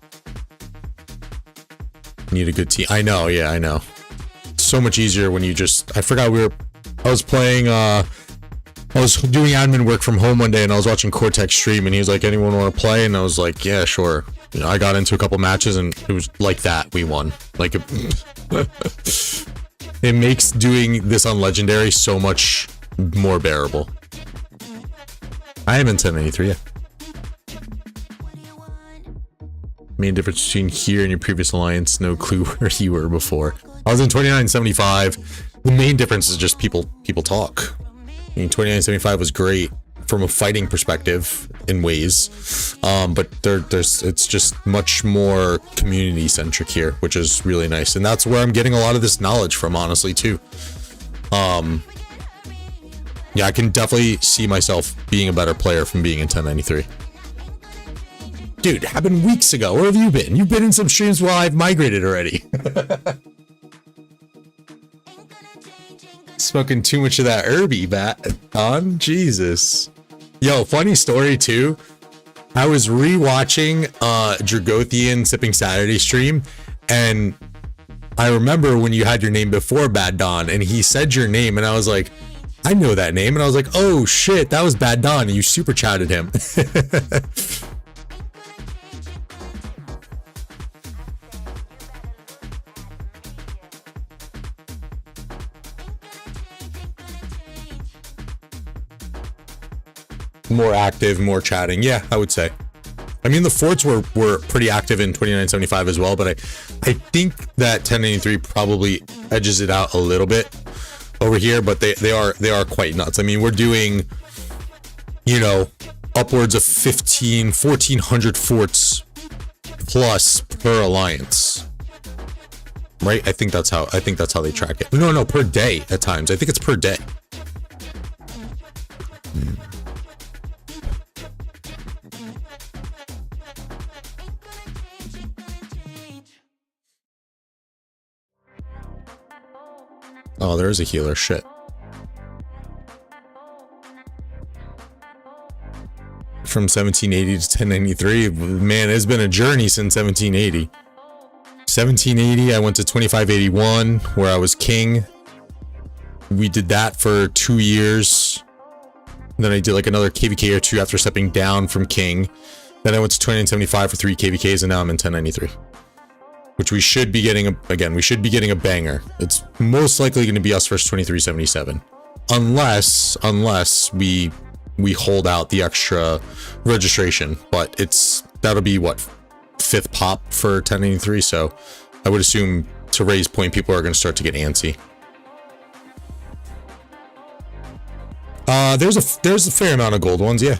Need a good team. I know, yeah, I know. So much easier when you just, I forgot I was playing, I was doing admin work from home one day and I was watching Cortex stream and he was like, anyone want to play? And I was like, yeah, sure. You know, I got into a couple matches and it was like that, we won. Like, it makes doing this on Legendary so much more bearable. I am in 1093, yeah. Main difference between here and your previous alliance, no clue where you were before. I was in 2975. The main difference is just people talk. I mean, 2975 was great from a fighting perspective in ways, but it's just much more community centric here, which is really nice, and that's where I'm getting a lot of this knowledge from, honestly, too. Yeah, I can definitely see myself being a better player from being in 1093. Dude, it happened weeks ago. Where have you been? You've been in some streams while I've migrated already. Smoking too much of that herby bat on. Jesus. Yo, funny story too. I was rewatching Dragothian Sipping Saturday stream, and I remember when you had your name before Bad Don, and he said your name, and I was like, I know that name, and I was like, oh shit, that was Bad Don, and you super chatted him. More active, more chatting. Yeah, I would say. I mean, the forts were pretty active in 2975 as well, but I think that 1093 probably edges it out a little bit over here, but they are quite nuts. I mean, we're doing, you know, upwards of 1400 forts plus per alliance. Right? I think that's how they track it. No, per day at times. I think it's per day. Oh, there is a healer. Shit. From 1780 to 1093. Man, it's been a journey since 1780. 1780, I went to 2581, where I was king. We did that for 2 years. Then I did like another KVK or two after stepping down from king. Then I went to 2975 for 3 KVKs, and now I'm in 1093. Which we should be getting, we should be getting a banger. It's most likely going to be us versus 2377. Unless we hold out the extra registration. But that'll be what, 5th pop for 1083, so I would assume to raise point, people are going to start to get antsy. There's a fair amount of gold ones, yeah.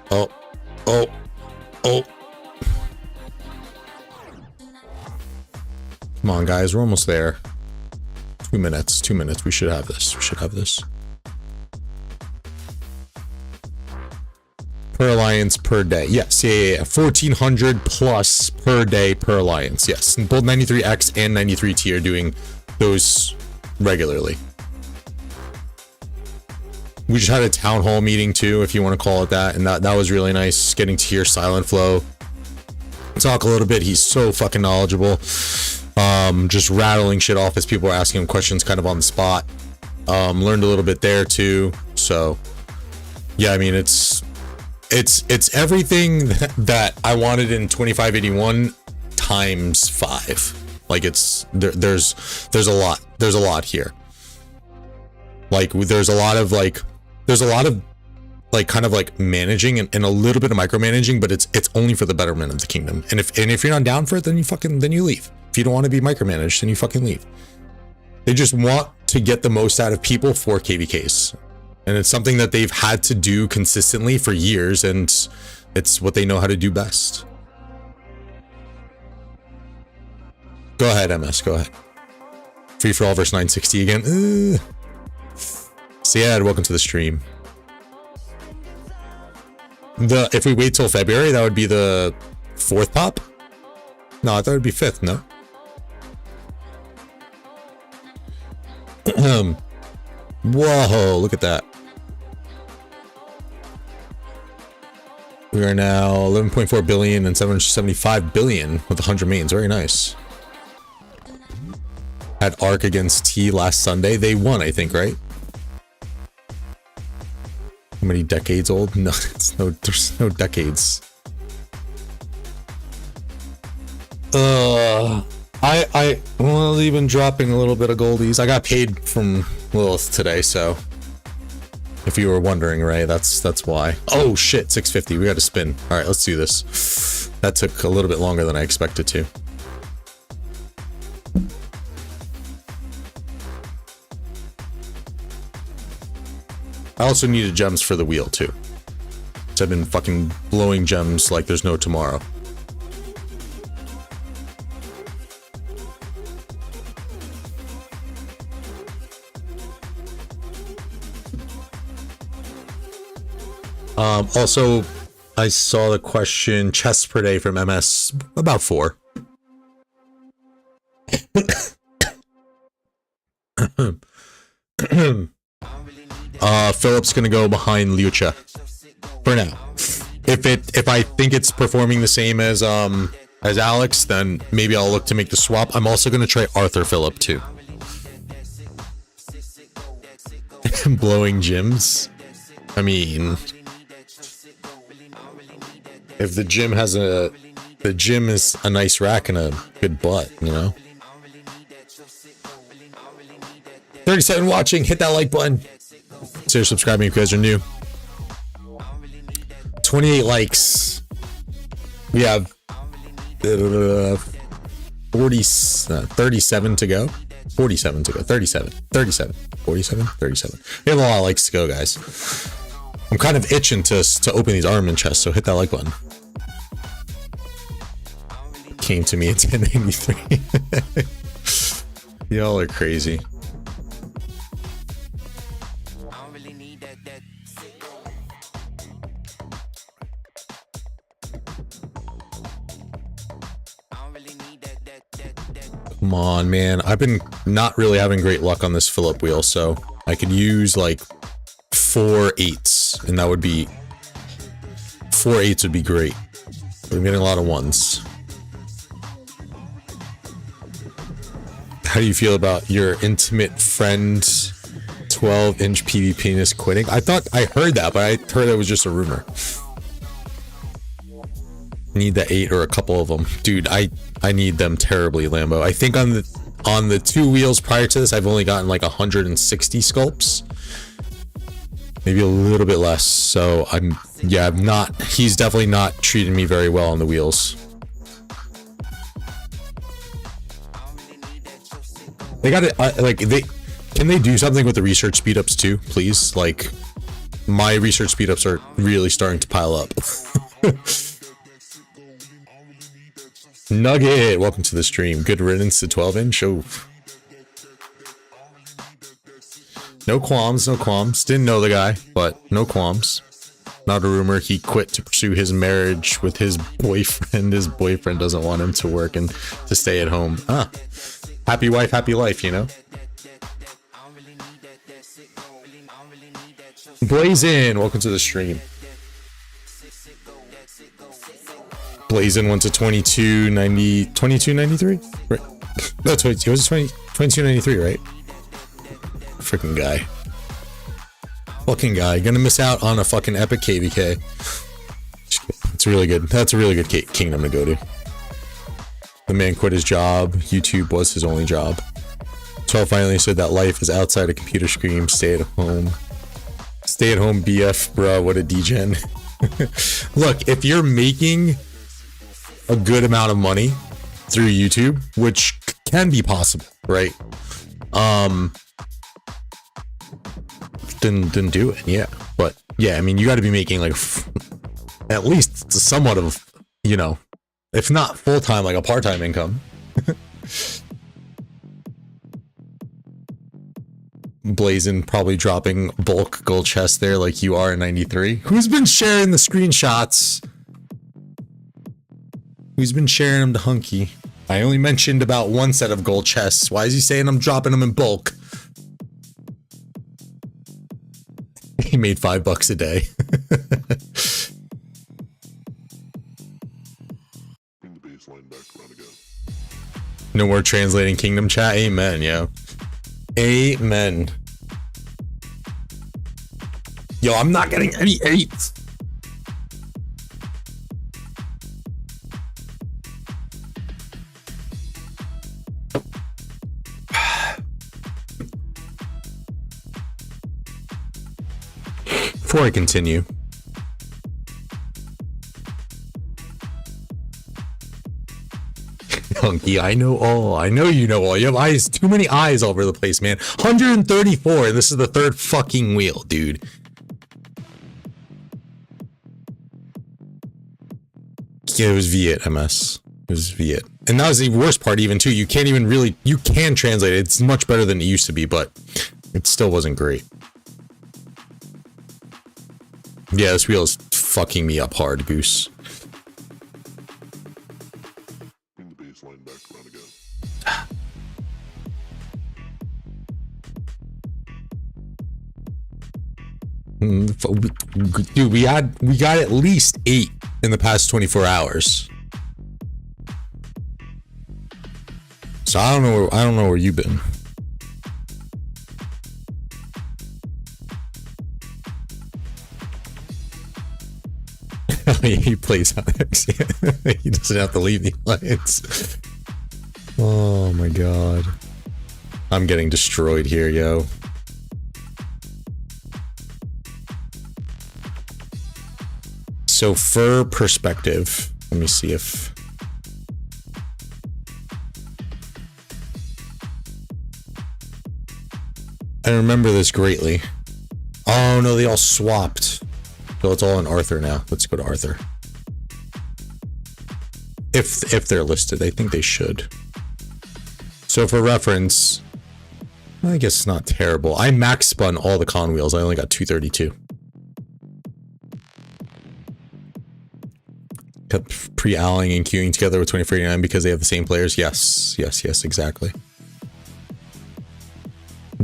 Oh. Come on, guys, we're almost there. 2 minutes, we should have this. Per alliance per day. Yes, yeah. 1400 plus per day per alliance. Yes, and both 93X and 93T are doing those regularly. We just had a town hall meeting too, if you want to call it that, and that was really nice, getting to hear Silent Flow talk a little bit. He's so fucking knowledgeable. Just rattling shit off as people are asking him questions kind of on the spot. Learned a little bit there too. So yeah, I mean, it's everything that I wanted in 2581 times 5. Like there's a lot here. Like there's a lot of kind of like managing and a little bit of micromanaging, but it's only for the betterment of the kingdom. And if you're not down for it, then you leave. If you don't want to be micromanaged, then you fucking leave. They just want to get the most out of people for KVKs. And it's something that they've had to do consistently for years, and it's what they know how to do best. Go ahead, MS, go ahead. Free for all verse 960 again. Siad, welcome to the stream. If we wait till February, that would be the 4th pop? No, I thought it would be 5th, no? Whoa, look at that. We are now 11.4 billion and 775 billion with 100 mains. Very nice. Had ARC against T last Sunday. They won, I think, right? How many decades old? No, there's no decades. Well, even dropping a little bit of goldies. I got paid from Lilith today, so if you were wondering, right, that's why. Oh shit, 650. We got to spin. All right, let's do this. That took a little bit longer than I expected to. I also needed gems for the wheel too. So I've been fucking blowing gems like there's no tomorrow. Also, I saw the question, chests per day from MS, about 4. Philip's gonna go behind Lucha for now. If I think it's performing the same as Alex, then maybe I'll look to make the swap. I'm also gonna try Arthur Philip too. Blowing gyms. I mean, if the gym is a nice rack and a good butt, you know. 37 watching, hit that like button. Consider subscribing if you guys are new. 28 likes. We have 37 to go. 47 to go. 37. 47. 47. 37. We have a lot of likes to go, guys. I'm kind of itching to open these armament chests, so hit that like button. Came to me at 1093. Y'all are crazy. Come on, man. I've been not really having great luck on this Philip wheel, so I could use like 4 8s, and that would be 4 8s would be great. But I'm getting a lot of 1s. How do you feel about your intimate friend 12-inch PV penis quitting? I heard that, but I heard it was just a rumor. Need the 8 or a couple of them, dude. I need them terribly, Lambo. I think on the 2 wheels prior to this, I've only gotten like 160 sculpts, maybe a little bit less. So he's definitely not treating me very well on the wheels. They got it. Can they do something with the research speedups too, please? Like, my research speedups are really starting to pile up. Nugget, welcome to the stream. Good riddance to 12-inch. Oh. No qualms, no qualms. Didn't know the guy, but no qualms. Not a rumor. He quit to pursue his marriage with his boyfriend. His boyfriend doesn't want him to work and to stay at home. Ah, happy wife, happy life, you know? Blazin, welcome to the stream. Blazin went to 2293? Right. No, it was 2293, right? Freaking guy. Fucking guy. Gonna miss out on a fucking epic KVK. It's really good. That's a really good kingdom to go to. The man quit his job. YouTube was his only job. 12 finally said that life is outside a computer screen. Stay at home. Stay at home BF, bro. What a degen. Look, if you're making a good amount of money through YouTube, which can be possible, right? Then do it, yeah. But yeah, I mean, you got to be making like at least somewhat of, you know, if not full-time, like a part-time income. Blazin probably dropping bulk gold chest there like you are in 93. Who's been sharing the screenshots? Who's been sharing them to Hunky? I only mentioned about 1 set of gold chests. Why is he saying I'm dropping them in bulk? He made $5 a day. Bring the baseline back around again. No more translating kingdom chat. Amen, yo. Amen. Yo, I'm not getting any 8s. Before I continue, Hunky, I know all. I know you know all. You have eyes, too many eyes all over the place, man. 134, and this is the 3rd fucking wheel, dude. Yeah, it was V8 MS. It was V8. And that was the worst part even too. You can't even really, you can translate it. It's much better than it used to be, but it still wasn't great. Yeah, this wheel is fucking me up hard, Goose. Bring the baseline back around again. Dude, we got at least 8 in the past 24 hours. So I don't know where you've been. He plays on X. He doesn't have to leave the alliance. Oh my god. I'm getting destroyed here, yo. So for perspective, let me see if... I remember this greatly. Oh no, they all swapped. So it's all in Arthur now. Let's go to Arthur. If they're listed, I think they should. So for reference, I guess it's not terrible. I max spun all the con wheels. I only got 232. Kept pre-allying and queuing together with 2049 because they have the same players. Yes, exactly.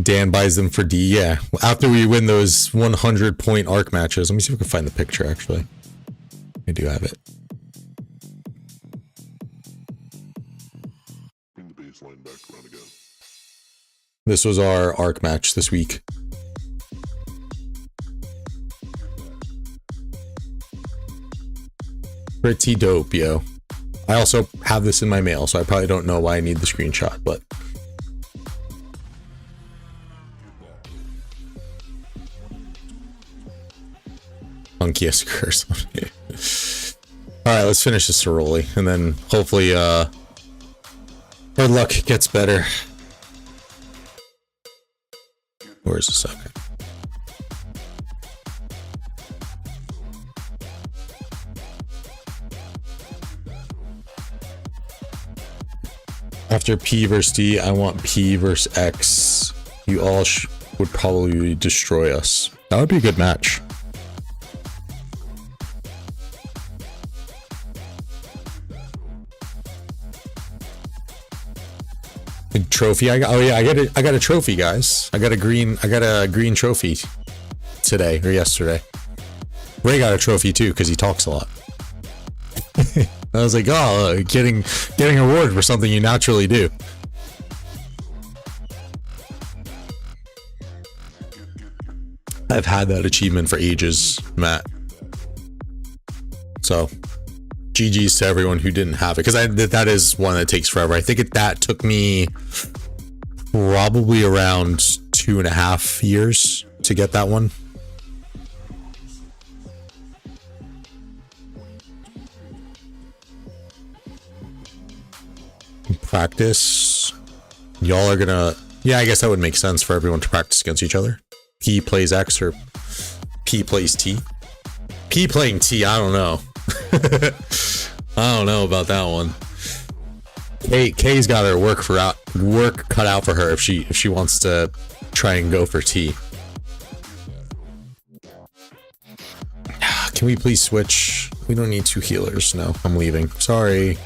Dan buys them for D. Yeah, after we win those 100-point arc matches. Let me see if we can find the picture, actually. I do have it. Bring the baseline back around again. This was our arc match this week. Pretty dope, yo. I also have this in my mail, so I probably don't know why I need the screenshot, but... Funkiest curse. Alright, let's finish this Ceroli, and then hopefully, our luck gets better. Where is this? Okay. After P versus D, I want P versus X. You all would probably destroy us. That would be a good match. Trophy. I got a trophy, guys. I got a green trophy today or yesterday. Ray got a trophy too because he talks a lot. I was like, oh, getting a reward for something you naturally do. I've had that achievement for ages, Matt. So GG's to everyone who didn't have it, because that is one that takes forever. I think that took me probably around 2.5 years to get that one. Practice. Y'all are gonna... Yeah, I guess that would make sense for everyone to practice against each other. P plays X or P plays T. P playing T, I don't know. I don't know about that one. K's got her work cut out for her if she wants to try and go for T. Can we please switch? We don't need 2 healers. No, I'm leaving. Sorry.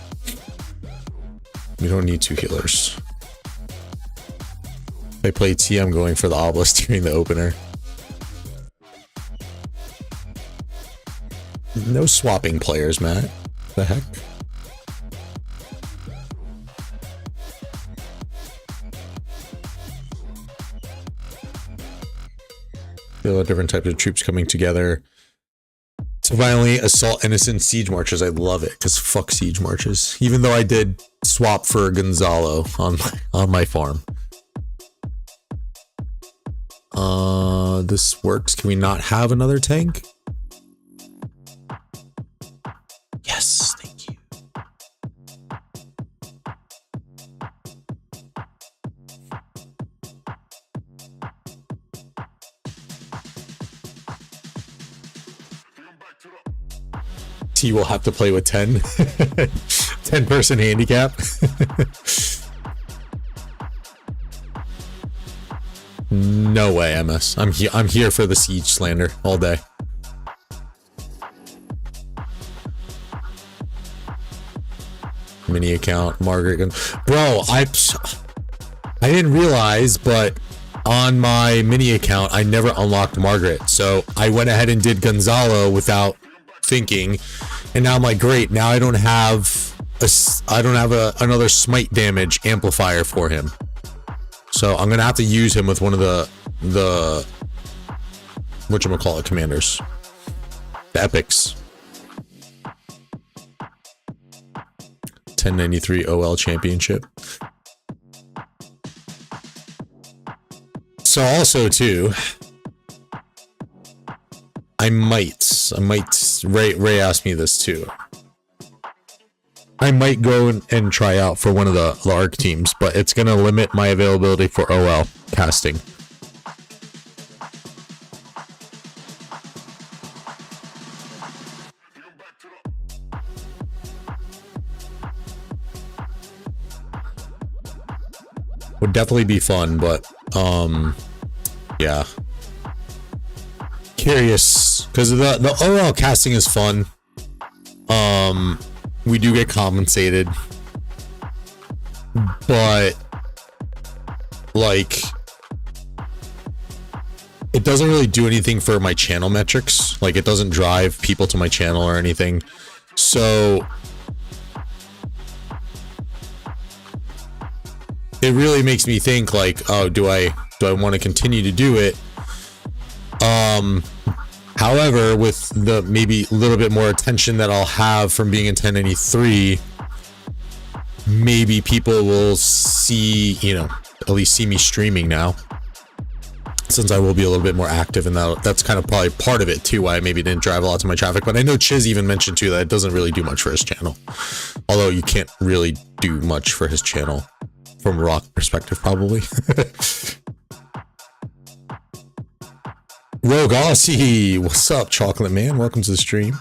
We don't need 2 healers. If I play T, I'm going for the obelisk during the opener. No swapping players, Matt. The heck? Feel different types of troops coming together to violently assault innocent siege marchers. I love it because fuck siege marches. Even though I did swap for Gonzalo on my farm. This works. Can we not have another tank? Yes, thank you. T will have to play with 10. 10-person handicap. No way, MS. I'm here for the siege slander all day. Mini account, Margaret. Bro, I didn't realize, but on my mini account, I never unlocked Margaret. So I went ahead and did Gonzalo without thinking. And now I'm like, great. Now I don't have another smite damage amplifier for him. So I'm going to have to use him with one of the whatchamacallit commanders. The epics. 1093 OL championship. So also too, I might, Ray asked me this too. I might go and try out for one of the ARC teams, but it's going to limit my availability for OL casting. Would definitely be fun, but yeah, curious because the OL casting is fun. We do get compensated, but like it doesn't really do anything for my channel metrics. Like it doesn't drive people to my channel or anything. So it really makes me think like, oh, do I want to continue to do it? However, with the maybe a little bit more attention that I'll have from being in 1093, maybe people will see, you know, at least see me streaming now, since I will be a little bit more active, and that's kind of probably part of it too, why I maybe didn't drive a lot to my traffic. But I know Chiz even mentioned too that it doesn't really do much for his channel, although you can't really do much for his channel from a RoK perspective, probably. RoK Aussie, what's up, chocolate man? Welcome to the stream.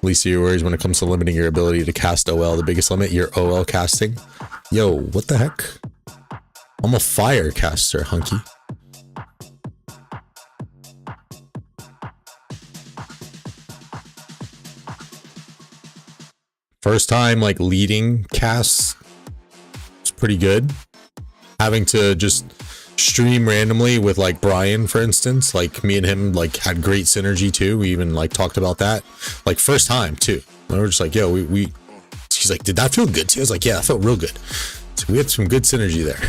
Least of your worries when it comes to limiting your ability to cast OL. The biggest limit, your OL casting. Yo, what the heck? I'm a fire caster, hunky. First time like leading casts. It's pretty good. Having to just stream randomly with like Brian, for instance, like me and him like had great synergy too. We even like talked about that, like first time too. We were just like, yo, we she's like, did that feel good too? I was like, yeah, that felt real good. So we had some good synergy there.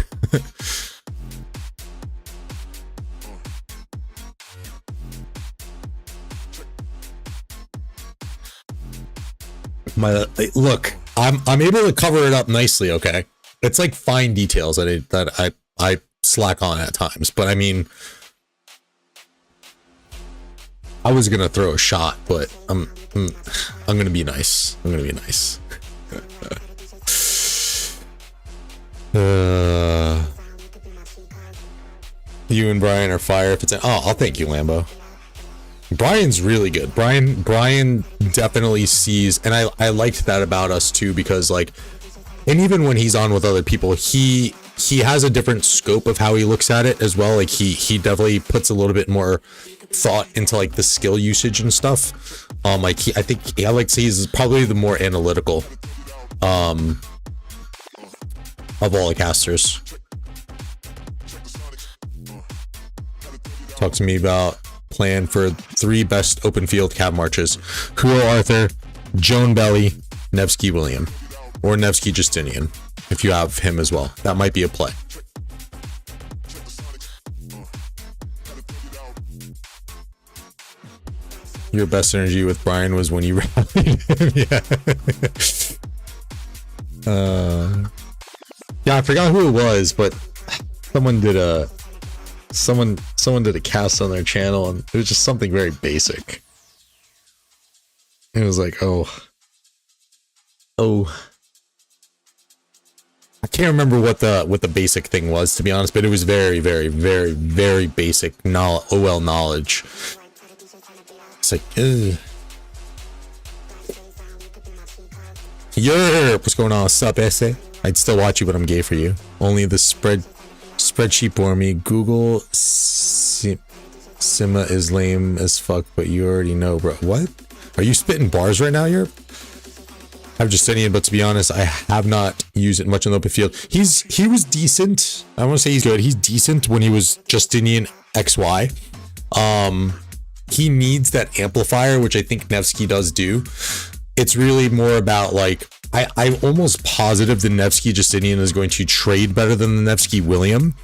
Look, I'm able to cover it up nicely. Okay, it's like fine details that I slack on at times, but I mean, I was gonna throw a shot, but I'm gonna be nice. I'm gonna be nice. You and Brian are fire. If it's I'll thank you, Lambo. Brian's really good. Brian definitely sees, and I liked that about us too, because like, and even when he's on with other people, he has a different scope of how he looks at it as well. Like he definitely puts a little bit more thought into like the skill usage and stuff. Like I think I like to say he's probably the more analytical of all the casters. Talk to me about plan for 3 best open field cab marches. Kuro Arthur, Joan Belly, Nevsky William, or Nevsky Justinian, if you have him as well. That might be a play. Your best energy with Brian was when you rallied him. Yeah, I forgot who it was, but someone did a cast on their channel, and it was just something very basic. It was like, oh, I can't remember what the basic thing was, to be honest, but it was very, very, very, very basic OL knowledge. It's like, ugh. Yo, what's going on? What's up, essay? I'd still watch you, but I'm gay for you. Only the spreadsheet bore me. Google Sima is lame as fuck, but you already know, bro. What? Are you spitting bars right now, Europe? have Justinian, but to be honest, I have not used it much in the open field. He was decent. I want to say he's good. He's decent when he was Justinian XY. He needs that amplifier, which I think Nevsky does do. It's really more about like, I'm almost positive the Nevsky Justinian is going to trade better than the Nevsky William.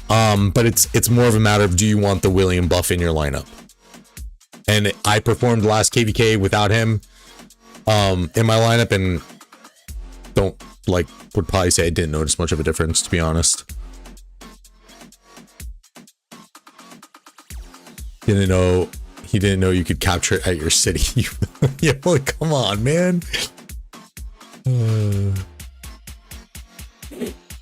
But it's more of a matter of, do you want the William buff in your lineup? And I performed last KVK without him in my lineup, and would probably say I didn't notice much of a difference, to be honest. He didn't know you could capture it at your city. Yeah, like, come on, man.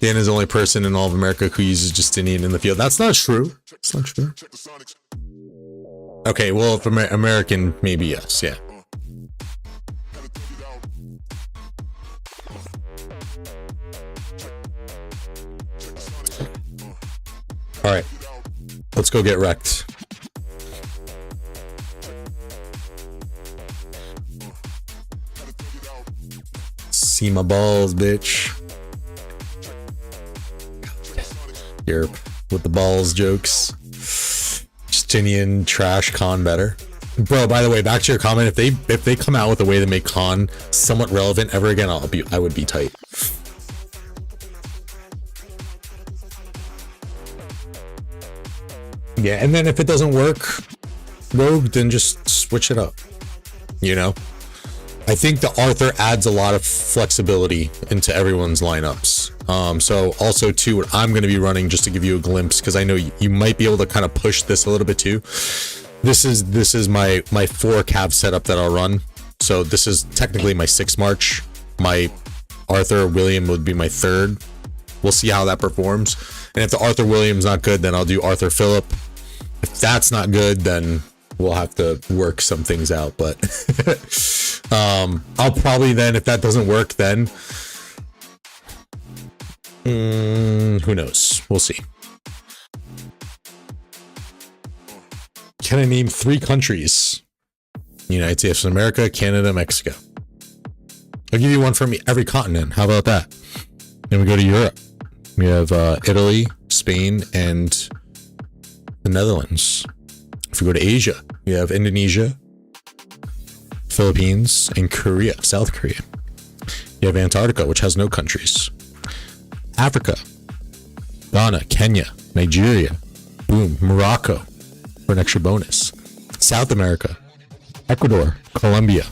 Dan is the only person in all of America who uses Justinian in the field. That's not true. That's not true. Okay, well, if American, maybe yes, yeah. All right, let's go get wrecked. See my balls, bitch. Europe with the balls jokes. Justinian trash Khan better. Bro, by the way, back to your comment, if they come out with a way to make Khan somewhat relevant ever again, I would be tight. Yeah, and then if it doesn't work, Rogue, then just switch it up. You know? I think the Arthur adds a lot of flexibility into everyone's lineups. So also too, what I'm going to be running, just to give you a glimpse, because I know you might be able to kind of push this a little bit too. This is my 4 cav setup that I'll run. So this is technically my 6 March. My Arthur William would be my 3rd. We'll see how that performs. And if the Arthur William's not good, then I'll do Arthur Phillip. If that's not good, then we'll have to work some things out. But I'll probably then, if that doesn't work, then who knows? We'll see. Can I name 3 countries? United States of America, Canada, Mexico. I'll give you one from every continent. How about that? Then we go to Europe. We have Italy, Spain, and the Netherlands. If we go to Asia, we have Indonesia, Philippines, and Korea, South Korea. You have Antarctica, which has no countries. Africa, Ghana, Kenya, Nigeria, boom, Morocco for an extra bonus. South America, Ecuador, Colombia.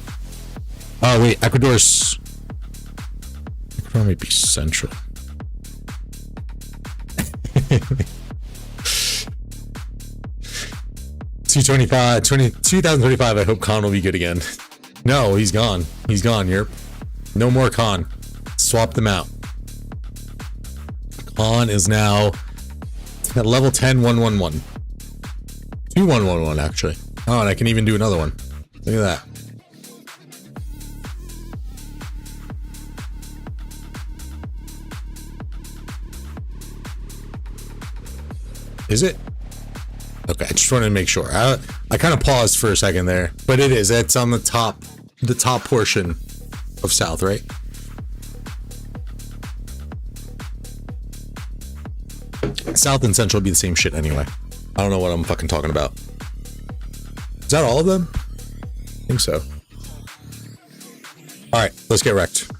Oh wait, Ecuador might be central. 2035, I hope Khan will be good again. No, he's gone. He's gone, Europe. No more Khan. Swap them out. Khan is now at level 10, 111. 2111, actually. Oh, and I can even do another one. Look at that. Is it? Okay, I just wanted to make sure. I kind of paused for a second there, but it is. It's on the top portion of South, right? South and Central would be the same shit anyway. I don't know what I'm fucking talking about. Is that all of them? I think so. All right, let's get wrecked.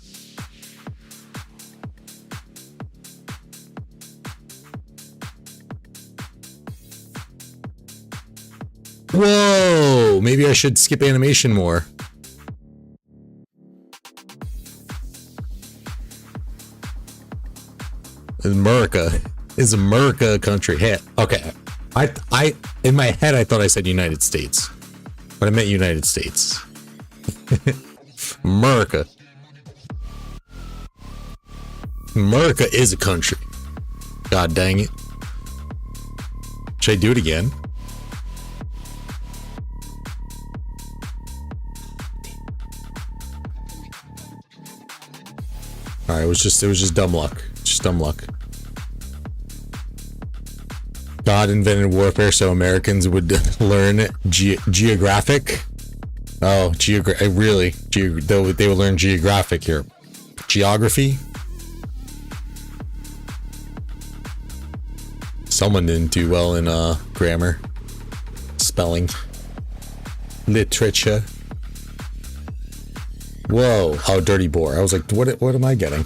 Whoa, maybe I should skip animation more. America. Is America a country? Hey, okay. I in my head I thought I said United States, but I meant United States. America. America is a country. God dang it. Should I do it again? Alright, it was just dumb luck. Just dumb luck. God invented warfare so Americans would learn geographic. Oh, really? They will learn geographic here. Geography? Someone didn't do well in grammar, spelling, literature. Whoa! Oh, dirty boar. I was like, what am I getting?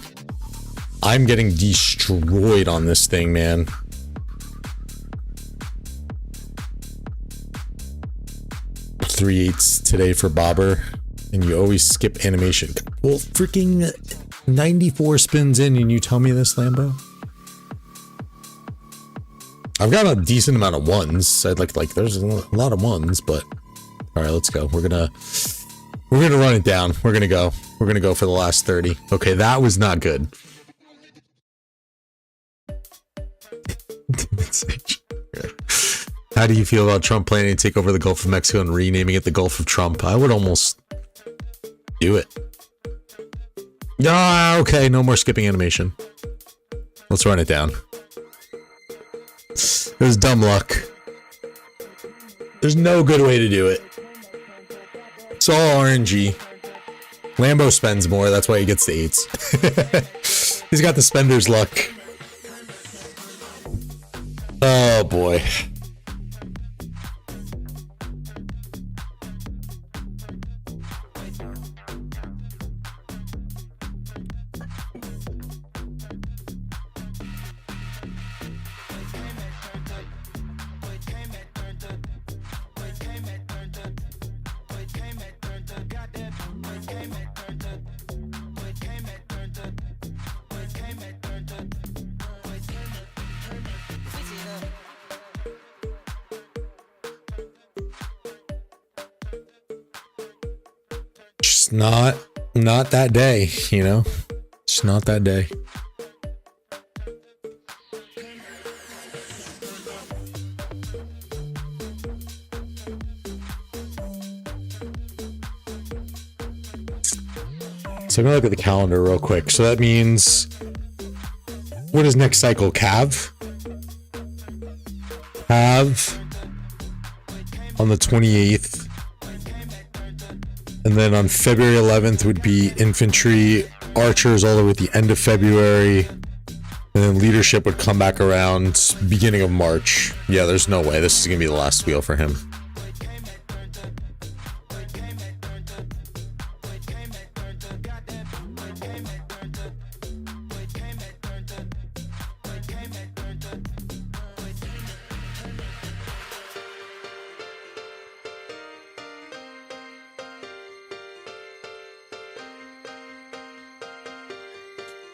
I'm getting destroyed on this thing, man. .3/8 today for Bobber, and you always skip animation. Well, freaking 94 spins in, and you tell me this, Lambo? I've got a decent amount of ones. I'd like there's a lot of ones, but all right, let's go. We're gonna run it down. We're gonna go for the last 30. Okay, that was not good. How do you feel about Trump planning to take over the Gulf of Mexico and renaming it the Gulf of Trump? I would almost do it. Ah, okay, no more skipping animation. Let's run it down. It was dumb luck. There's no good way to do it. It's all RNG. Lambo spends more, that's why he gets the 8s. He's got the spender's luck. Oh boy. Just not that day, you know? Just not that day. So I'm gonna look at the calendar real quick. So that means, what is next cycle? Cav on the 28th. And then on February 11th would be infantry, archers all the way at the end of February. And then leadership would come back around beginning of March. Yeah, there's no way. This is going to be the last wheel for him.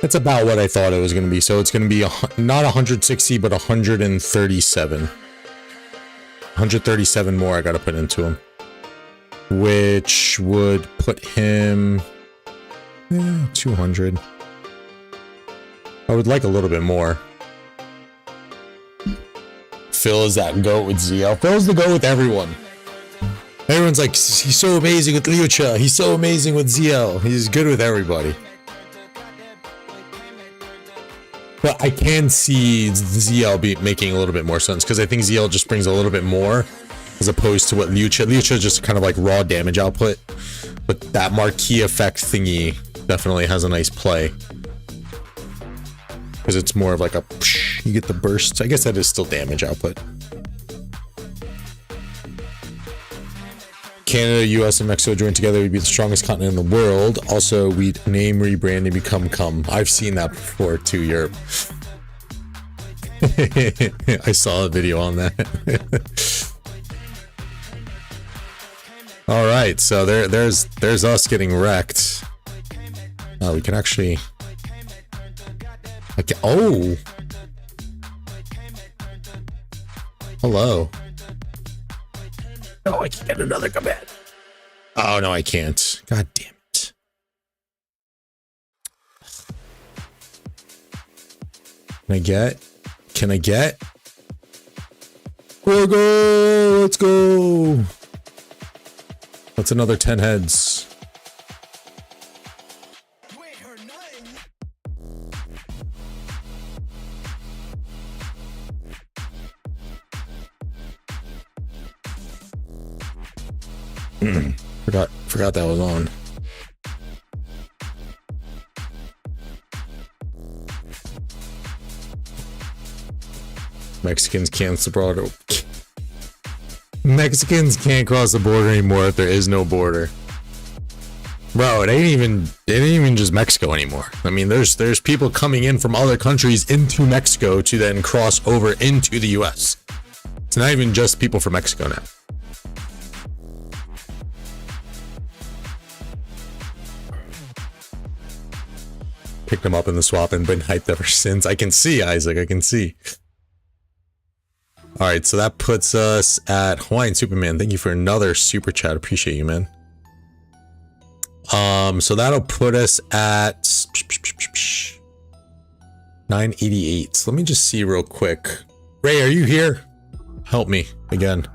That's about what I thought it was going to be. So it's going to be not 160, but 137. 137 more I got to put into him. Which would put him 200. I would like a little bit more. Phil is that goat with ZL. Phil's the goat with everyone. Everyone's like, he's so amazing with Liucha. He's so amazing with ZL. He's good with everybody. But I can see ZL making a little bit more sense, because I think ZL just brings a little bit more as opposed to what Liucha is just kind of like raw damage output. But that marquee effect thingy definitely has a nice play, because it's more of like a psh, you get the bursts. I guess that is still damage output. Canada, US, and Mexico joined together, we'd be the strongest continent in the world. Also, we'd name, rebrand, and become cum. I've seen that before too, Europe. I saw a video on that. All right, so there's us getting wrecked. Oh, we can actually. Okay. Oh. Hello. Oh, I can get another command. Oh, no, I can't. God damn it. Can I get? RoK, let's go. That's another 10 heads. Forgot that was on. Mexicans can't cross the border. Mexicans can't cross the border anymore if there is no border. Bro, it ain't even just Mexico anymore. I mean, there's people coming in from other countries into Mexico to then cross over into the US. It's not even just people from Mexico now. Picked them up in the swap and been hyped ever since. I can see, Isaac, I can see. All right, so that puts us at Hawaiian Superman. Thank you for another super chat. Appreciate you, man. So that'll put us at 988. So let me just see real quick. Ray, are you here? Help me again.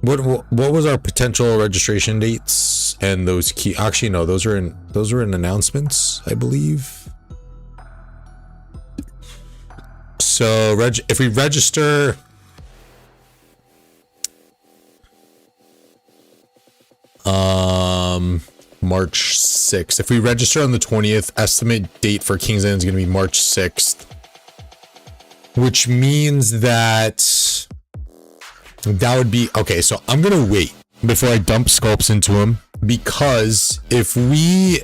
What was our potential registration dates and those key? Actually, no, those are in announcements, I believe. So if we register, March 6th. If we register on the 20th, estimate date for King's Island is going to be March 6th, which means that would be okay. So I'm going to wait before I dump sculpts into him, because if we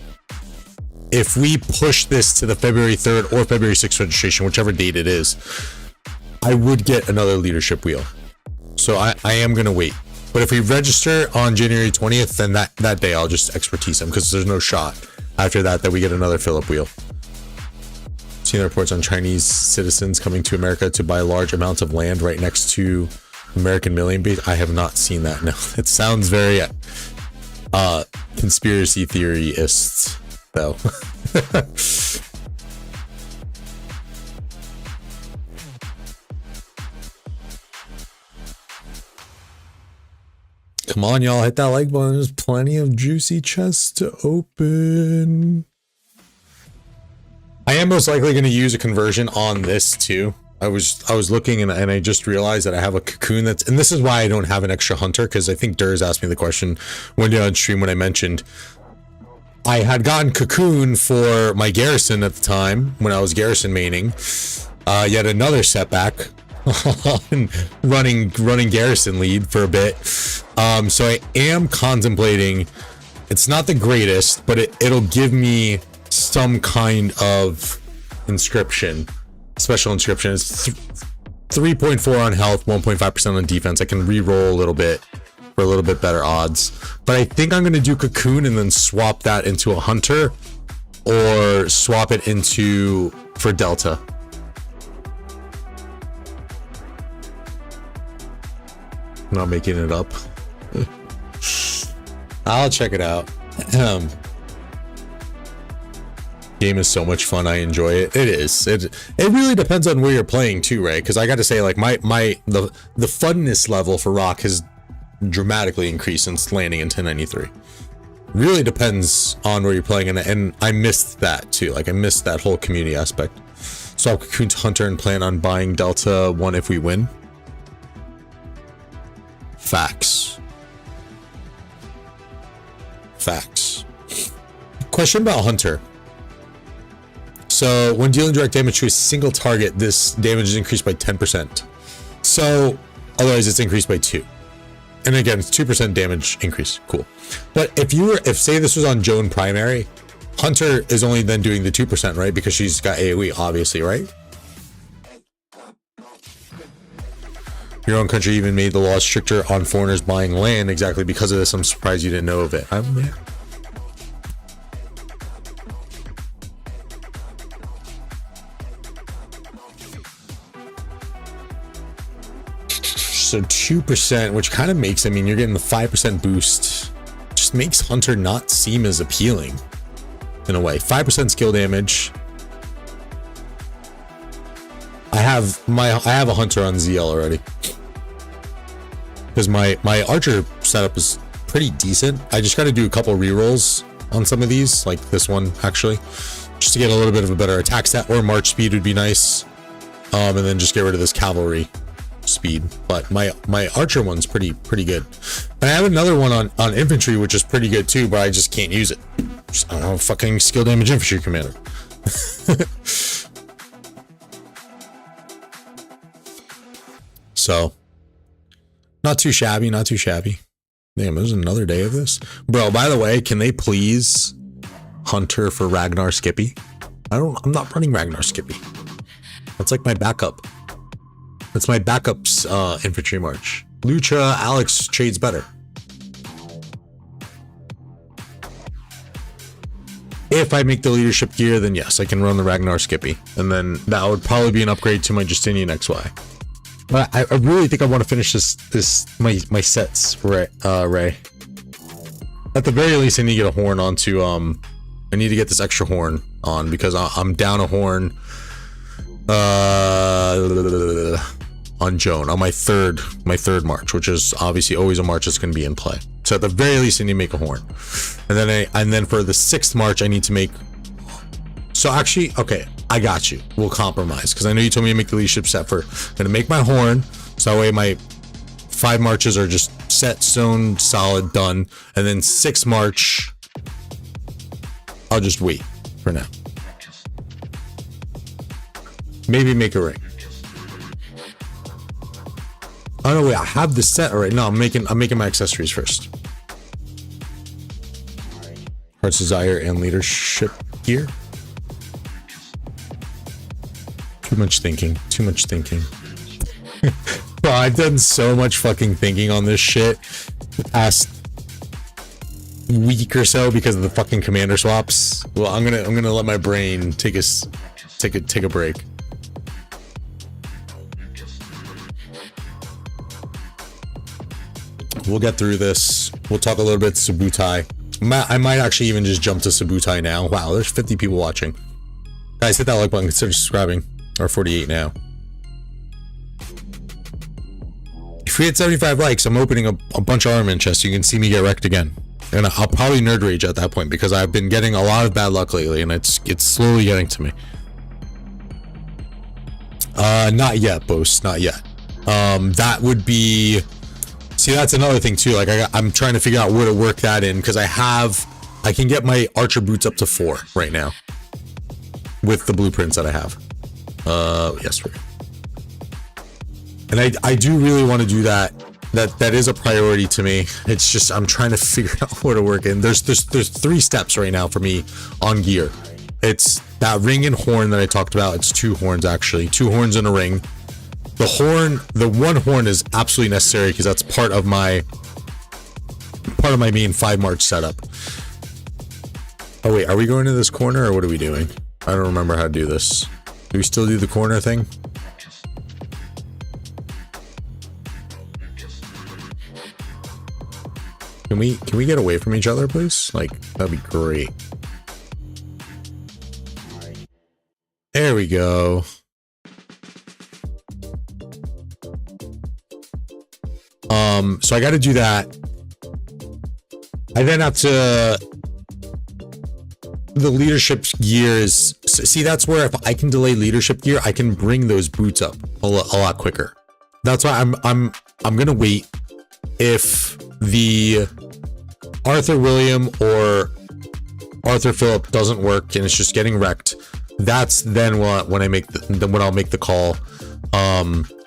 push this to the February 3rd or February 6th registration, whichever date it is, I would get another leadership wheel. So I am going to wait. But if we register on January 20th, then that day I'll just expertise him, because there's no shot after that we get another Philip wheel. Seen the reports on Chinese citizens coming to America to buy large amounts of land right next to American milling base. I have not seen that. No, it sounds very conspiracy theorist though. Come on, y'all, hit that like button. There's plenty of juicy chests to open. I am most likely going to use a conversion on this too. I was looking and I just realized that I have a cocoon and this is why I don't have an extra hunter, because I think Durs asked me the question one day on stream when I mentioned I had gotten cocoon for my garrison at the time when I was garrison maining. Yet another setback on running garrison lead for a bit. So I am contemplating, it's not the greatest, but it'll give me some kind of inscription, special inscription. It's 3.4 on health, 1.5% on defense. I can re-roll a little bit for a little bit better odds, but I think I'm going to do cocoon and then swap that into a hunter, or swap it into for delta. I'm not making it up. I'll check it out. Game is so much fun. I enjoy it. It is. It really depends on where you're playing too, right? Because I got to say, like the funness level for RoK has dramatically increased since landing in 1093. Really depends on where you're playing, and I missed that too. Like I missed that whole community aspect. So I'll cocoon to hunter and plan on buying Delta 1 if we win. Facts. Question about hunter. So when dealing direct damage to a single target, this damage is increased by 10%. So otherwise it's increased by 2. And again, it's 2% damage increase. Cool. But if say this was on Joan primary, hunter is only then doing the 2%, right? Because she's got AoE, obviously, right? Your own country even made the laws stricter on foreigners buying land exactly because of this. I'm surprised you didn't know of it. Yeah. So 2%, which kind of makes, I mean, you're getting the 5% boost. Just makes hunter not seem as appealing in a way. 5% skill damage. I have a hunter on ZL already, because my archer setup is pretty decent. I just got to do a couple rerolls on some of these, like this one actually, just to get a little bit of a better attack stat, or march speed would be nice. And then just get rid of this cavalry speed, but my archer one's pretty good. And I have another one on infantry, which is pretty good too, but I just can't use it. I don't have a fucking skill damage infantry commander. So, not too shabby, not too shabby. Damn, there's another day of this. Bro, by the way, can they please Hunter for Ragnar Skippy? I'm not running Ragnar Skippy. That's like my backup. That's my backup's infantry march. Lucha Alex trades better. If I make the leadership gear, then yes, I can run the Ragnar Skippy. And then that would probably be an upgrade to my Justinian XY. But I really think I want to finish my sets, Ray. At the very least, I need to get a horn onto I need to get this extra horn on because I'm down a horn on Joan on my third march, which is obviously always a march that's going to be in play. So at the very least, I need to make a horn, and then for the 6th march, I need to make. So actually, okay, I got you. We'll compromise because I know you told me to make the leadership set for. I'm gonna make my horn, so that way my 5 marches are just set, sewn, solid, done, and then 6th march, I'll just wait for now. Maybe make a ring. Oh no, wait, I have the set already. No, I'm making my accessories first. Heart's Desire and leadership gear. Too much thinking. Bro, I've done so much fucking thinking on this shit the past week or so because of the fucking commander swaps. Well, I'm gonna let my brain take a break. We'll get through this. We'll talk a little bit Subutai. I might actually even just jump to Subutai now. Wow, there's 50 people watching. Guys, hit that like button, consider subscribing. Or 48 now. If we hit 75 likes, I'm opening a bunch of armament chests. You can see me get wrecked again. And I'll probably nerd rage at that point because I've been getting a lot of bad luck lately and it's slowly getting to me. Not yet, Boast, not yet. That would be... See, that's another thing too. Like I'm trying to figure out where to work that in because I can get my archer boots up to 4 right now. With the blueprints that I have. Yes, and I do really want to do that. That is a priority to me. It's just I'm trying to figure out where to work in. There's 3 steps right now for me on gear. It's that ring and horn that I talked about. It's 2 horns actually, 2 horns in a ring. The one horn is absolutely necessary because that's part of my main 5 march setup. Oh wait, are we going to this corner or what are we doing? I don't remember how to do this. Do we still do the corner thing? Can we get away from each other, please? Like, that'd be great. There we go. So I got to do that. I then have to... The leadership gear is... See, that's where if I can delay leadership gear, I can bring those boots up a lot quicker. That's why I'm gonna wait. If the Arthur William or Arthur Philip doesn't work and it's just getting wrecked, that's then when I'll make the call.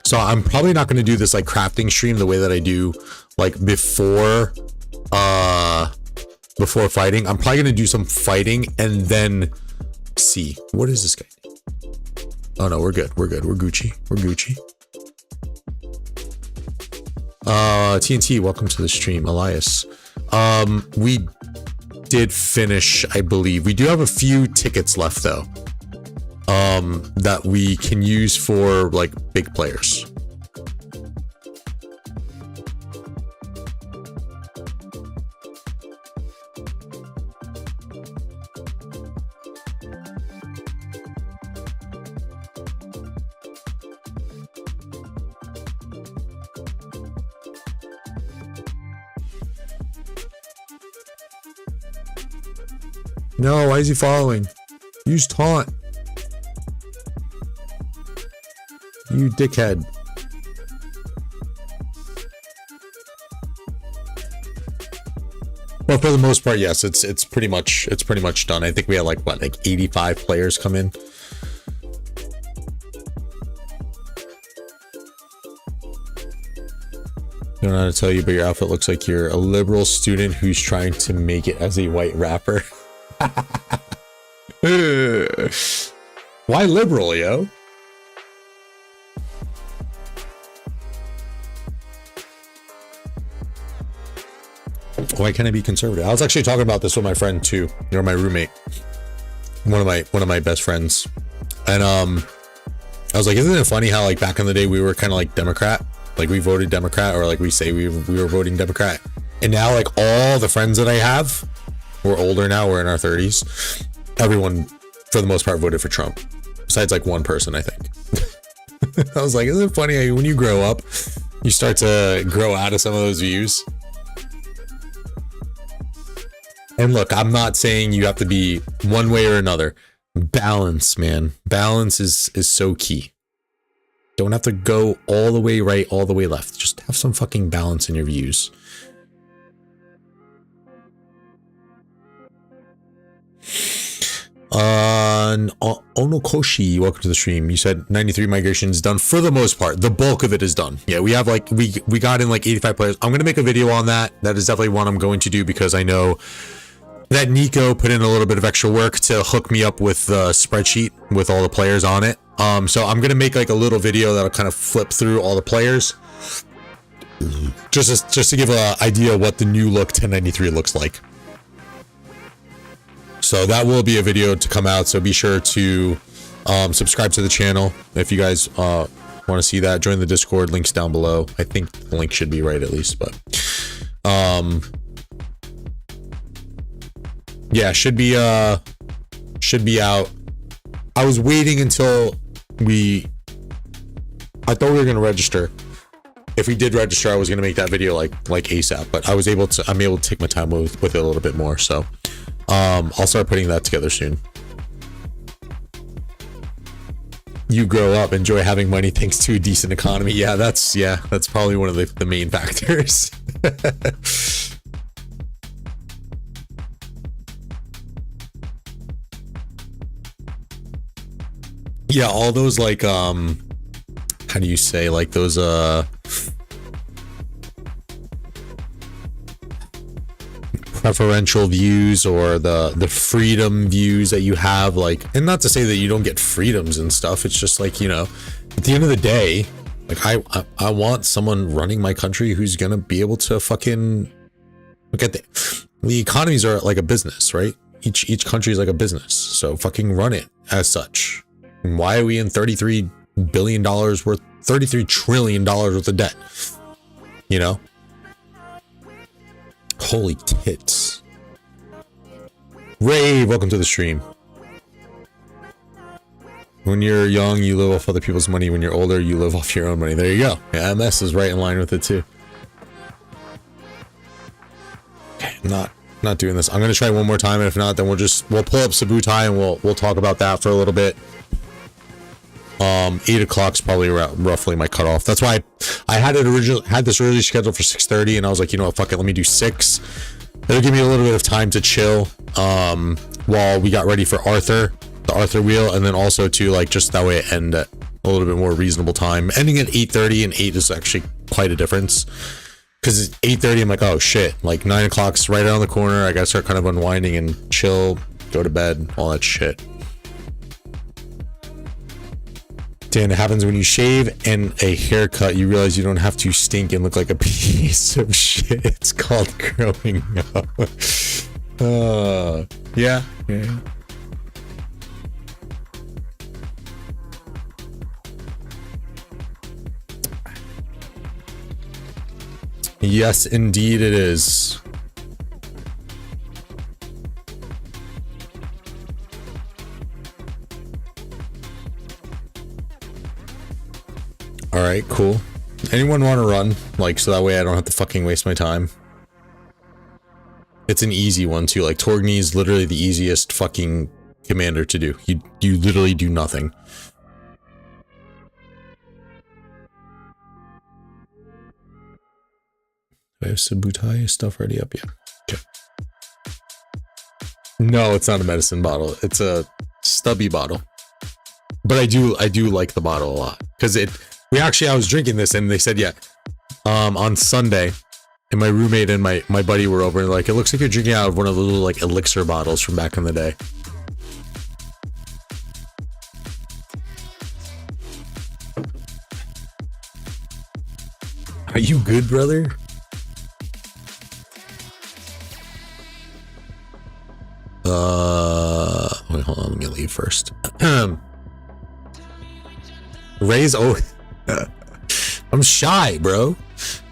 So I'm probably not going to do this like crafting stream the way that I do like before fighting. I'm probably going to do some fighting and then see. What is this guy? Oh no, we're good. We're Gucci. TNT, welcome to the stream. Elias. We did finish, I believe. We do have a few tickets left though. That we can use for like big players. No, why is he following? Use taunt. You dickhead. Well, for the most part, yes, it's pretty much done. I think we had like what, like 85 players come in. I don't know how to tell you, but your outfit looks like you're a liberal student who's trying to make it as a white rapper. Why liberal, yo? Why can't I be conservative? I was actually talking about this with my friend too, or my roommate, one of my best friends, and I was like, isn't it funny how like back in the day we were kind of like Democrat, like we voted Democrat, or like we say we were voting Democrat, and now like all the friends that I have, we're older now, we're in our 30s, everyone for the most part voted for Trump, besides like one person, I think. I was like, isn't it funny how when you grow up, you start to grow out of some of those views? And look, I'm not saying you have to be one way or another. Balance, man. Balance is so key. Don't have to go all the way right, all the way left. Just have some fucking balance in your views. Onokoshi, welcome to the stream. You said 93 migrations done for the most part. The bulk of it is done. Yeah, we have like, we got in like 85 players. I'm going to make a video on that. That is definitely one I'm going to do because I know that Nico put in a little bit of extra work to hook me up with the spreadsheet with all the players on it. So I'm going to make like a little video that'll kind of flip through all the players. Just to give an idea of what the new look 1093 looks like. So that will be a video to come out. So be sure to subscribe to the channel if you guys want to see that. Join the Discord, links down below. I think the link should be right at least, but yeah, should be out. I was waiting until I thought we were gonna register. If we did register, I was gonna make that video like ASAP, but I'm able to take my time with it a little bit more. So I'll start putting that together soon. You grow up, enjoy having money thanks to a decent economy. Yeah, that's probably one of the main factors. Yeah, all those like how do you say, like those preferential views or the freedom views that you have, like, and not to say that you don't get freedoms and stuff, it's just like, you know, at the end of the day, like I want someone running my country who's gonna be able to fucking look at the economies are like a business, right? Each country is like a business, so fucking run it as such. And why are we in $33 billion worth, $33 trillion worth of debt? You know? Holy tits. Ray, welcome to the stream. When you're young, you live off other people's money. When you're older, you live off your own money. There you go. Yeah, MS is right in line with it too. Okay, I'm not doing this. I'm gonna try one more time, and if not, then we'll pull up Subutai and we'll talk about that for a little bit. 8 o'clock's probably roughly my cutoff. That's why I had this originally scheduled for 6:30, and I was like, you know what, fuck it, let me do 6. It'll give me a little bit of time to chill while we got ready for the Arthur wheel, and then also to like just that way it end at a little bit more reasonable time. Ending at 8:30 and 8 is actually quite a difference, because it's 8:30, I'm like, oh shit, like 9 o'clock's right around the corner. I gotta start kind of unwinding and chill, go to bed, all that shit. Dan, it happens when you shave and a haircut, you realize you don't have to stink and look like a piece of shit. It's called growing up. Yeah. Yes, indeed it is. All right, cool. Anyone want to run? Like, so that way I don't have to fucking waste my time. It's an easy one too. Like, Torgny is literally the easiest fucking commander to do. You literally do nothing. Do I have Subutai stuff ready up yet? Okay. No, it's not a medicine bottle. It's a stubby bottle. But I do like the bottle a lot because I was drinking this and they said, yeah, on Sunday, and my roommate and my buddy were over and like, it looks like you're drinking out of one of the little like elixir bottles from back in the day. Are you good, brother? Wait, hold on, let me leave first. Ray's I'm shy, bro.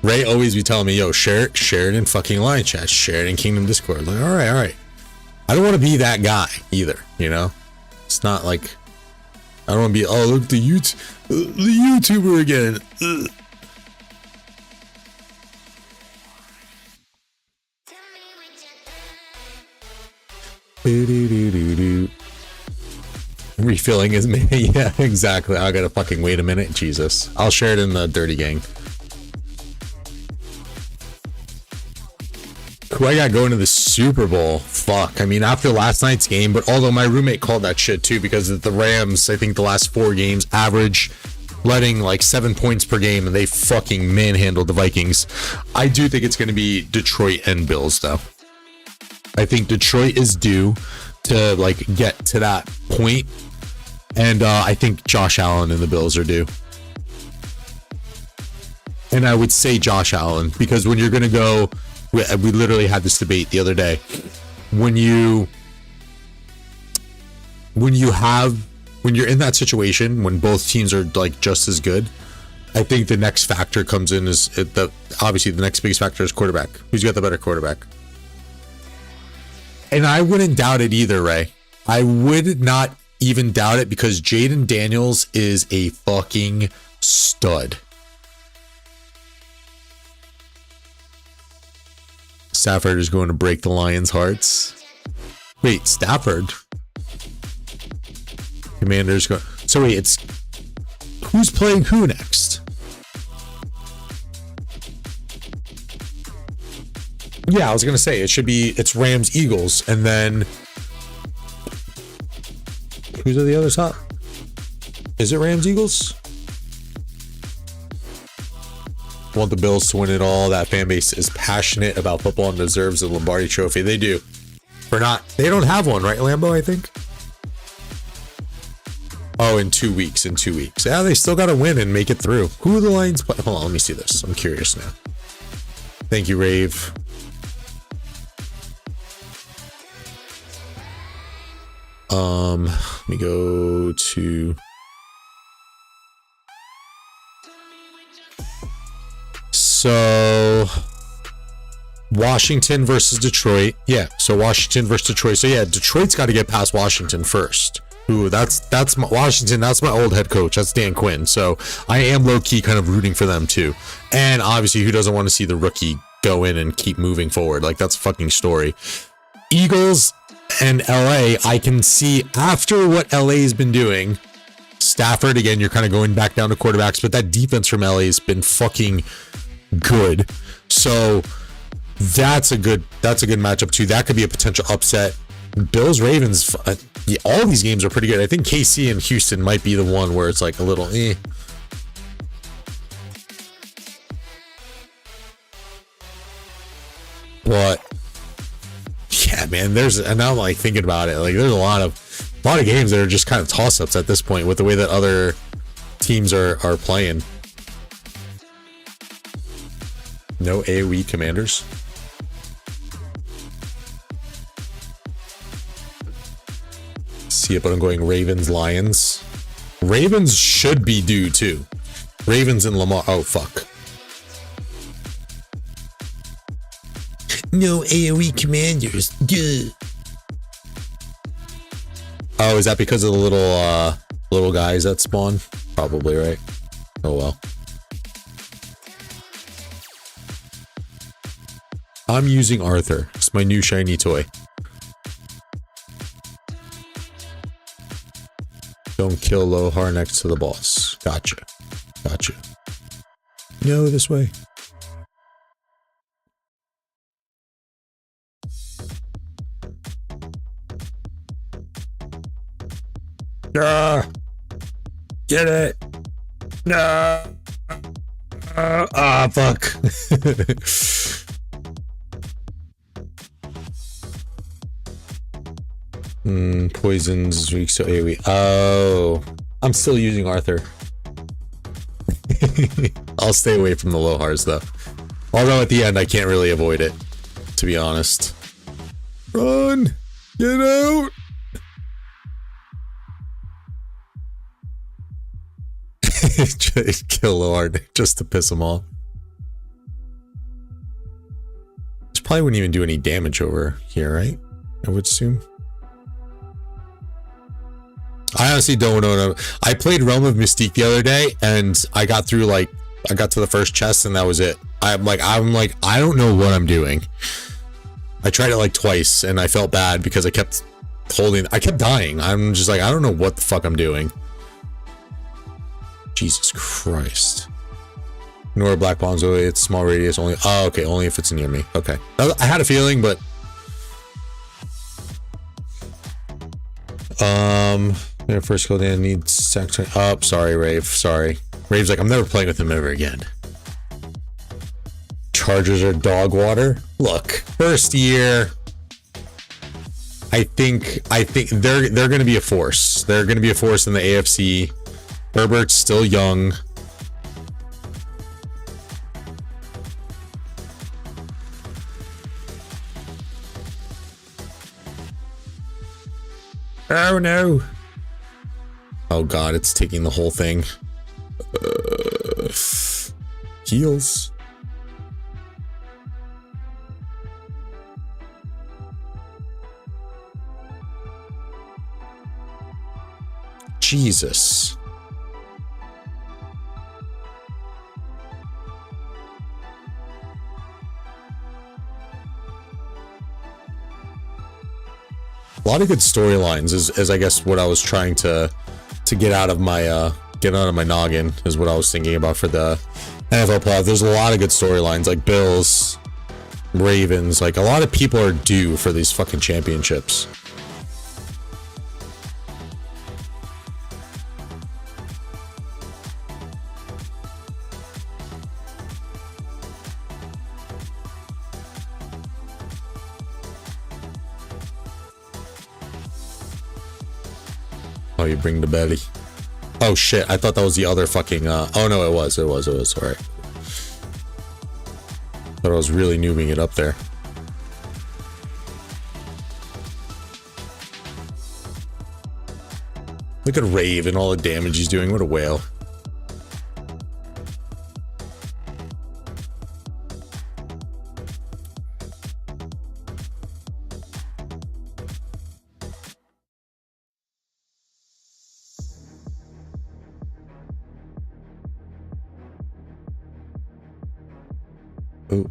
Ray always be telling me, yo, share it in fucking line chat, share it in Kingdom Discord. Like, all right. I don't want to be that guy either, you know? It's not like I don't want to be, oh, look, the YouTuber again. Ugh. Refilling is me. Yeah, exactly. I gotta fucking wait a minute. Jesus. I'll share it in the Dirty Gang. Who I got going to the Super Bowl? Fuck. I mean, after last night's game, but although my roommate called that shit too, because the Rams, I think the last 4 games average letting like 7 points per game, and they fucking manhandled the Vikings. I do think it's gonna be Detroit and Bills though. I think Detroit is due to like get to that point, and I think Josh Allen and the Bills are due. And I would say Josh Allen because when you're gonna go, we literally had this debate the other day. When you're in that situation when both teams are like just as good, I think the next factor comes in is obviously the next biggest factor is quarterback. Who's got the better quarterback? And I wouldn't doubt it either, Ray. I would not even doubt it because Jaden Daniels is a fucking stud. Stafford is going to break the Lions' hearts. Wait, Stafford? Commanders go. So wait, who's playing who next? Yeah, I was gonna say it's Rams Eagles, and then who's at the other top? Is it Rams Eagles? Want the Bills to win it all. That fan base is passionate about football and deserves a Lombardi trophy. They do. They don't have one, right, Lambo, I think? Oh, in 2 weeks. Yeah, they still gotta win and make it through. Who are the Lions play? Hold on, let me see this. I'm curious now. Thank you, Rave. Let me go to Washington versus Detroit. Yeah, so Washington versus Detroit. So yeah, Detroit's got to get past Washington first. Ooh, that's my Washington. That's my old head coach. That's Dan Quinn. So I am low key kind of rooting for them too. And obviously, who doesn't want to see the rookie go in and keep moving forward? Like that's a fucking story. Eagles and LA, I can see after what LA has been doing. Stafford, again, you're kind of going back down to quarterbacks, but that defense from LA has been fucking good. So that's a good matchup too. That could be a potential upset. Bills Ravens, all these games are pretty good. I think KC and Houston might be the one where it's like a little But yeah, man, and now I'm like thinking about it, like there's a lot of games that are just kind of toss-ups at this point with the way that other teams are playing. No AoE commanders. See it, but I'm going Ravens, Lions. Ravens should be due too. Ravens and Lamar. Oh fuck. No AoE commanders. Duh. Oh, is that because of the little guys that spawn? Probably, right? Oh well. I'm using Arthur. It's my new shiny toy. Don't kill Lohar next to the boss. Gotcha. No, this way. Get it. No. Ah, fuck. Poisons weak so AoE. Oh, I'm still using Arthur. I'll stay away from the Lohars though. Although at the end I can't really avoid it, to be honest. Run! Get out! Kill Lohar just to piss him off. This probably wouldn't even do any damage over here, right? I would assume. I honestly don't know. I played Realm of Mystique the other day, and I got through I got to the first chest, and that was it. I'm like, I don't know what I'm doing. I tried it like twice, and I felt bad because I kept dying. I'm just like, I don't know what the fuck I'm doing. Jesus Christ. Ignore black bombs. Oh, it's small radius only. Oh, okay, only if it's near me. Okay, I had a feeling, but first go down. Need section. Oh, sorry, Rave. Sorry, Rave's like, I'm never playing with him ever again. Chargers are dog water. Look, first year. I think they're going to be a force. They're going to be a force in the AFC. Herbert's still young. Oh no. Oh god, it's taking the whole thing. Heals. Jesus. A lot of good storylines is I guess what I was trying to get out of my noggin is what I was thinking about for the NFL playoff. There's a lot of good storylines like Bills, Ravens, like a lot of people are due for these fucking championships. Oh, you bring the belly. Oh shit, I thought that was the other fucking oh no, it was, alright. Thought I was really noobing it up there. Look at Rave and all the damage he's doing, what a whale. Ooh.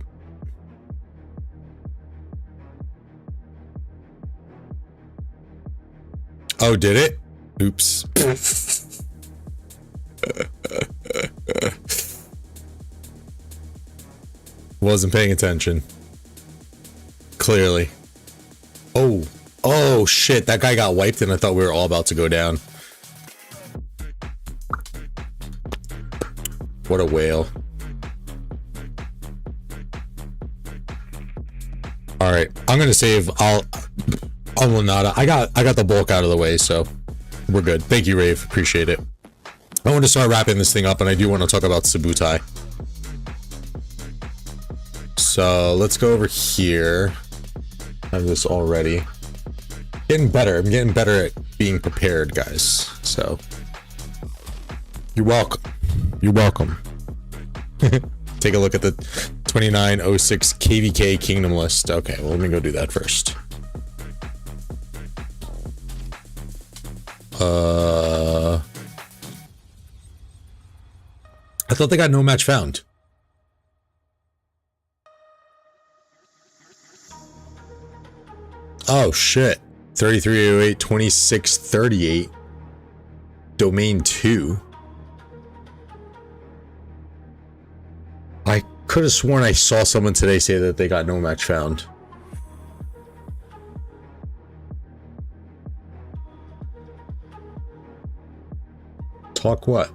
Oh, did it? Oops. Wasn't paying attention. Clearly. Oh. Oh, shit. That guy got wiped and I thought we were all about to go down. What a whale. All right, I'm gonna save. I'll not. I got the bulk out of the way, so we're good. Thank you, Rave. Appreciate it. I want to start wrapping this thing up, and I do want to talk about Subutai. So let's go over here. I have this already. Getting better. I'm getting better at being prepared, guys. So you're welcome. You're welcome. Take a look at the 2906 KVK Kingdom list. Okay, well, let me go do that first. I thought they got no match found. Oh, shit. 3308, 2638. Domain 2. I could have sworn I saw someone today say that they got no match found. Talk what?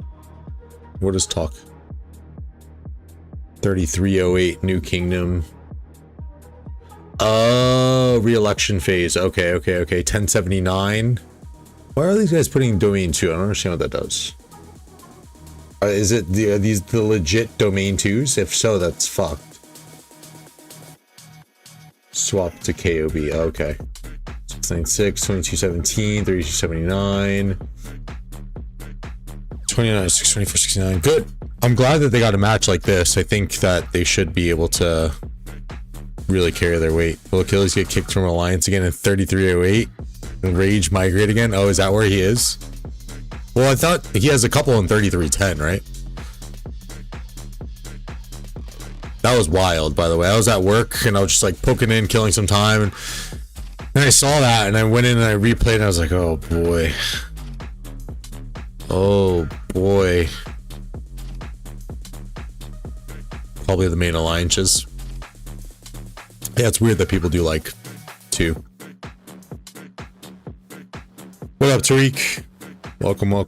What is talk? 3308 New Kingdom. Oh, re-election phase. Okay. 1079. Why are these guys putting domain 2? I don't understand what that does. Is it are these the legit domain 2s? If so, that's fucked. Swap to KOB. Okay. 696, 2217, 3279, 29, 624, 69. Good. I'm glad that they got a match like this. I think that they should be able to really carry their weight. Will Achilles get kicked from Alliance again in 3308? And Rage migrate again? Oh, is that where he is? Well, I thought he has a couple in 3310, right? That was wild, by the way. I was at work and I was just like poking in, killing some time, and then I saw that and I went in and I replayed and I was like, oh boy. Oh boy. Probably the main alliances. Yeah, it's weird that people do like 2. What up, Tariq? Welcome. All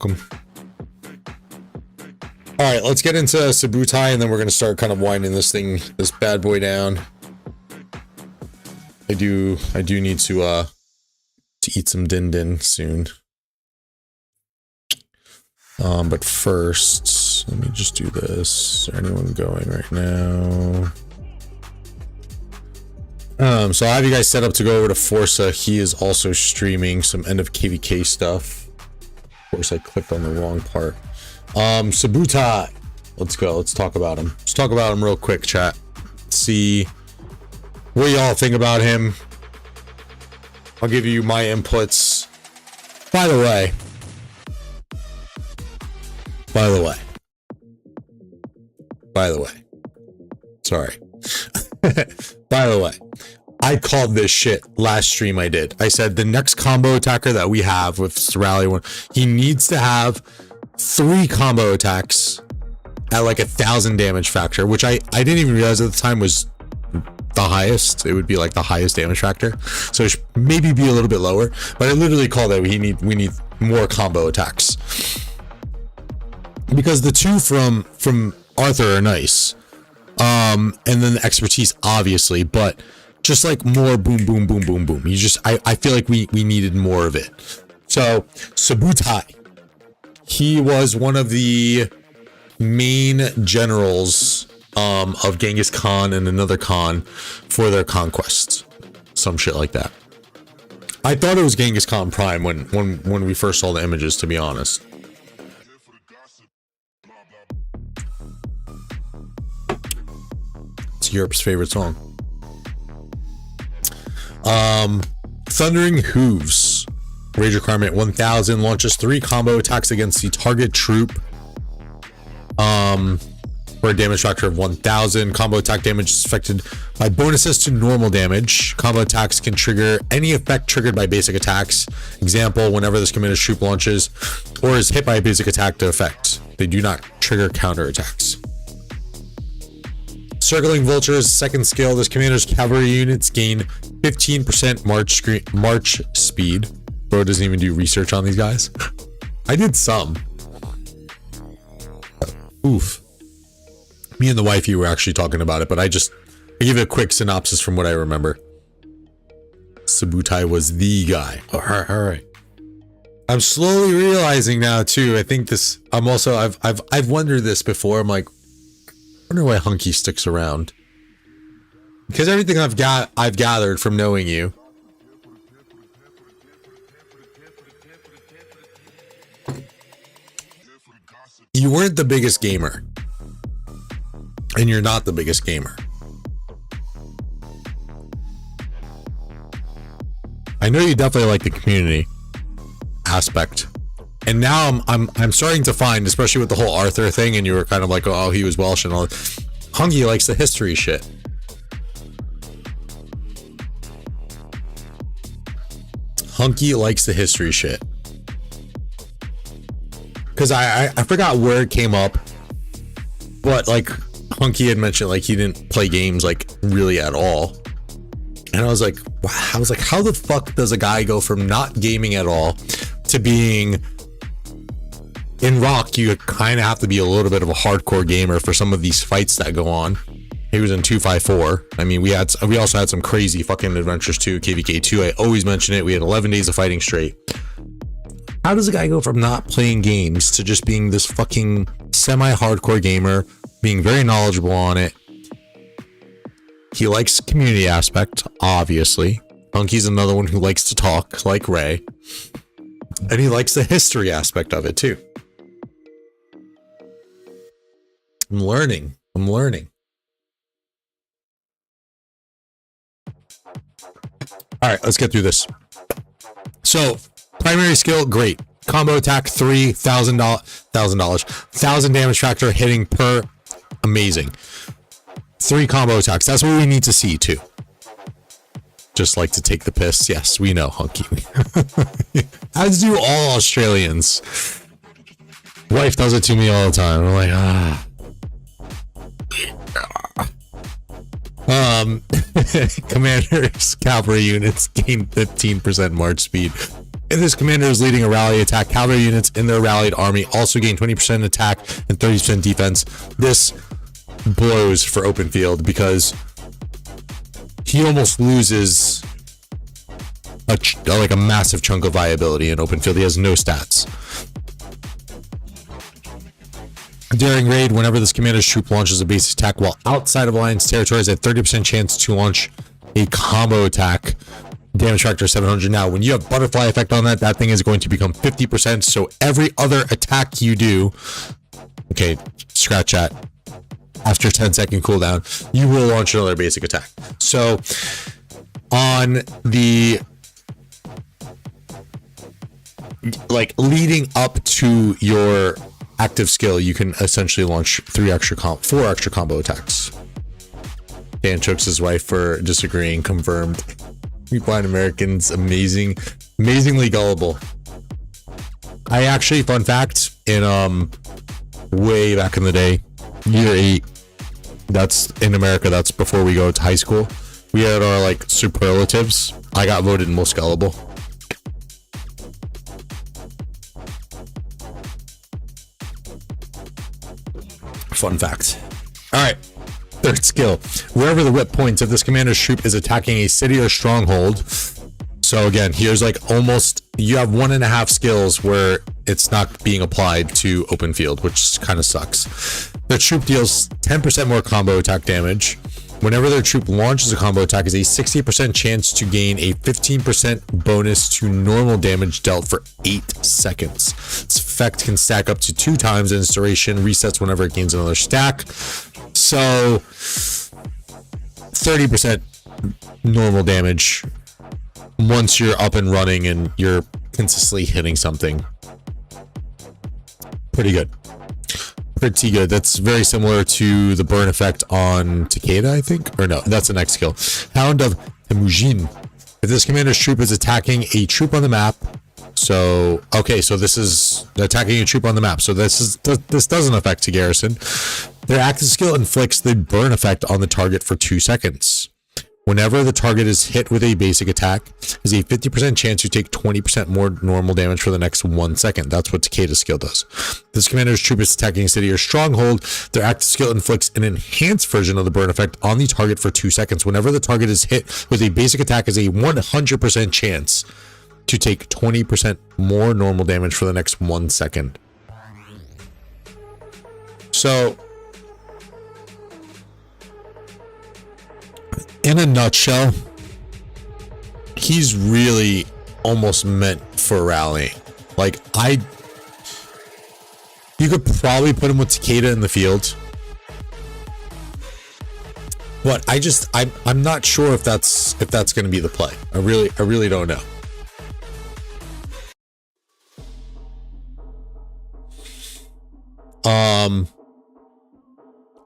right, let's get into Subutai and then we're going to start kind of winding this bad boy down. I do need to eat some din soon. But first, let me just do this. Is there anyone going right now? So I have you guys set up to go over to Forza. He is also streaming some end of KVK stuff. Of course, I clicked on the wrong part. Subutai. Let's go. Let's talk about him. Let's talk about him real quick, chat. See what y'all think about him. I'll give you my inputs. By the way. Sorry. By the way, I called this shit last stream I did. I said the next combo attacker that we have with Ceroli, he needs to have 3 combo attacks at like 1,000 damage factor, which I didn't even realize at the time was the highest. It would be like the highest damage factor, so it should maybe be a little bit lower, but I literally called that we need more combo attacks because the 2 from Arthur are nice, and then the expertise obviously, but just like more boom. You just I feel like we needed more of it. So Subutai, he was one of the main generals of Genghis Khan and another Khan for their conquests, some shit like that. I thought it was Genghis Khan Prime when we first saw the images, to be honest. It's Europe's favorite song. Thundering Hooves. Rage requirement 1000, launches 3 combo attacks against the target troop. For a damage factor of 1000. Combo attack damage is affected by bonuses to normal damage. Combo attacks can trigger any effect triggered by basic attacks. Example, whenever this commander's troop launches or is hit by a basic attack to effect, they do not trigger counter attacks. Circling Vultures, second skill. This commander's cavalry units gain 15% march speed. Bro doesn't even do research on these guys. I did some. Oof. Me and the wifey were actually talking about it, but I give it a quick synopsis from what I remember. Subutai was the guy. All right. I'm slowly realizing now too. I think this. I've wondered this before. I'm like, I wonder why Hunky sticks around. Because everything I've gathered from knowing you. You weren't the biggest gamer. And you're not the biggest gamer. I know you definitely like the community aspect. And now I'm starting to find, especially with the whole Arthur thing, and you were kind of like, oh, he was Welsh and all. Hunky likes the history shit. Hunky likes the history shit. Because I forgot where it came up, but like Hunky had mentioned like he didn't play games like really at all, and I was like, wow. I was like, how the fuck does a guy go from not gaming at all to being in RoK, you kind of have to be a little bit of a hardcore gamer for some of these fights that go on. He was in 254. I mean, we also had some crazy fucking adventures too. KVK2, I always mention it. We had 11 days of fighting straight. How does a guy go from not playing games to just being this fucking semi-hardcore gamer, being very knowledgeable on it? He likes the community aspect, obviously. Hunky's another one who likes to talk, like Ray. And he likes the history aspect of it, too. I'm learning. All right, let's get through this. So, primary skill, great. Combo attack, $1,000 damage factor hitting per, amazing. 3 combo attacks. That's what we need to see too. Just like to take the piss. Yes, we know, Hunky. As do all Australians. Wife does it to me all the time. I'm like, Commander's cavalry units gain 15% march speed. If this commander is leading a rally attack, cavalry units in their rallied army also gain 20% attack and 30% defense. This blows for open field because he almost loses like a massive chunk of viability in open field. He has no stats. During raid, whenever this commander's troop launches a base attack while outside of alliance territories, at 30% chance to launch a combo attack. Damage factor 700. Now, when you have butterfly effect on that, that thing is going to become 50%. So every other attack you do, okay, scratch that. After 10-second cooldown, you will launch another basic attack. So on the like leading up to your active skill, you can essentially launch 4 extra combo attacks. Dan chokes his wife for disagreeing. Confirmed. We blind Americans, amazingly gullible. I actually, fun fact, in way back in the day, year 8, that's in America, that's before we go to high school, we had our like superlatives. I got voted most gullible. Fun fact. All right. 3rd skill. Wherever the whip points, if this commander's troop is attacking a city or stronghold. So again, here's like almost, you have 1.5 skills where it's not being applied to open field, which kind of sucks. The troop deals 10% more combo attack damage. Whenever their troop launches a combo attack, is a 60% chance to gain a 15% bonus to normal damage dealt for 8 seconds. Its effect can stack up to 2 times, and its duration resets whenever it gains another stack. So 30% normal damage once you're up and running and you're consistently hitting something. Pretty good. That's very similar to the burn effect on Takeda, I think. Or no, that's the next skill. Hound of Temujin. If this commander's troop is attacking a troop on the map, so okay, so this is attacking a troop on the map. So this doesn't affect the garrison. Their active skill inflicts the burn effect on the target for 2 seconds. Whenever the target is hit with a basic attack, there's a 50% chance you take 20% more normal damage for the next 1 second. That's what Takeda's skill does. This commander's troop is attacking a city or stronghold. Their active skill inflicts an enhanced version of the burn effect on the target for 2 seconds. Whenever the target is hit with a basic attack, is a 100% chance to take 20% more normal damage for the next 1 second. So, in a nutshell, he's really almost meant for rallying. Like, you could probably put him with Takeda in the field, but I'm not sure if that's going to be the play. I really don't know.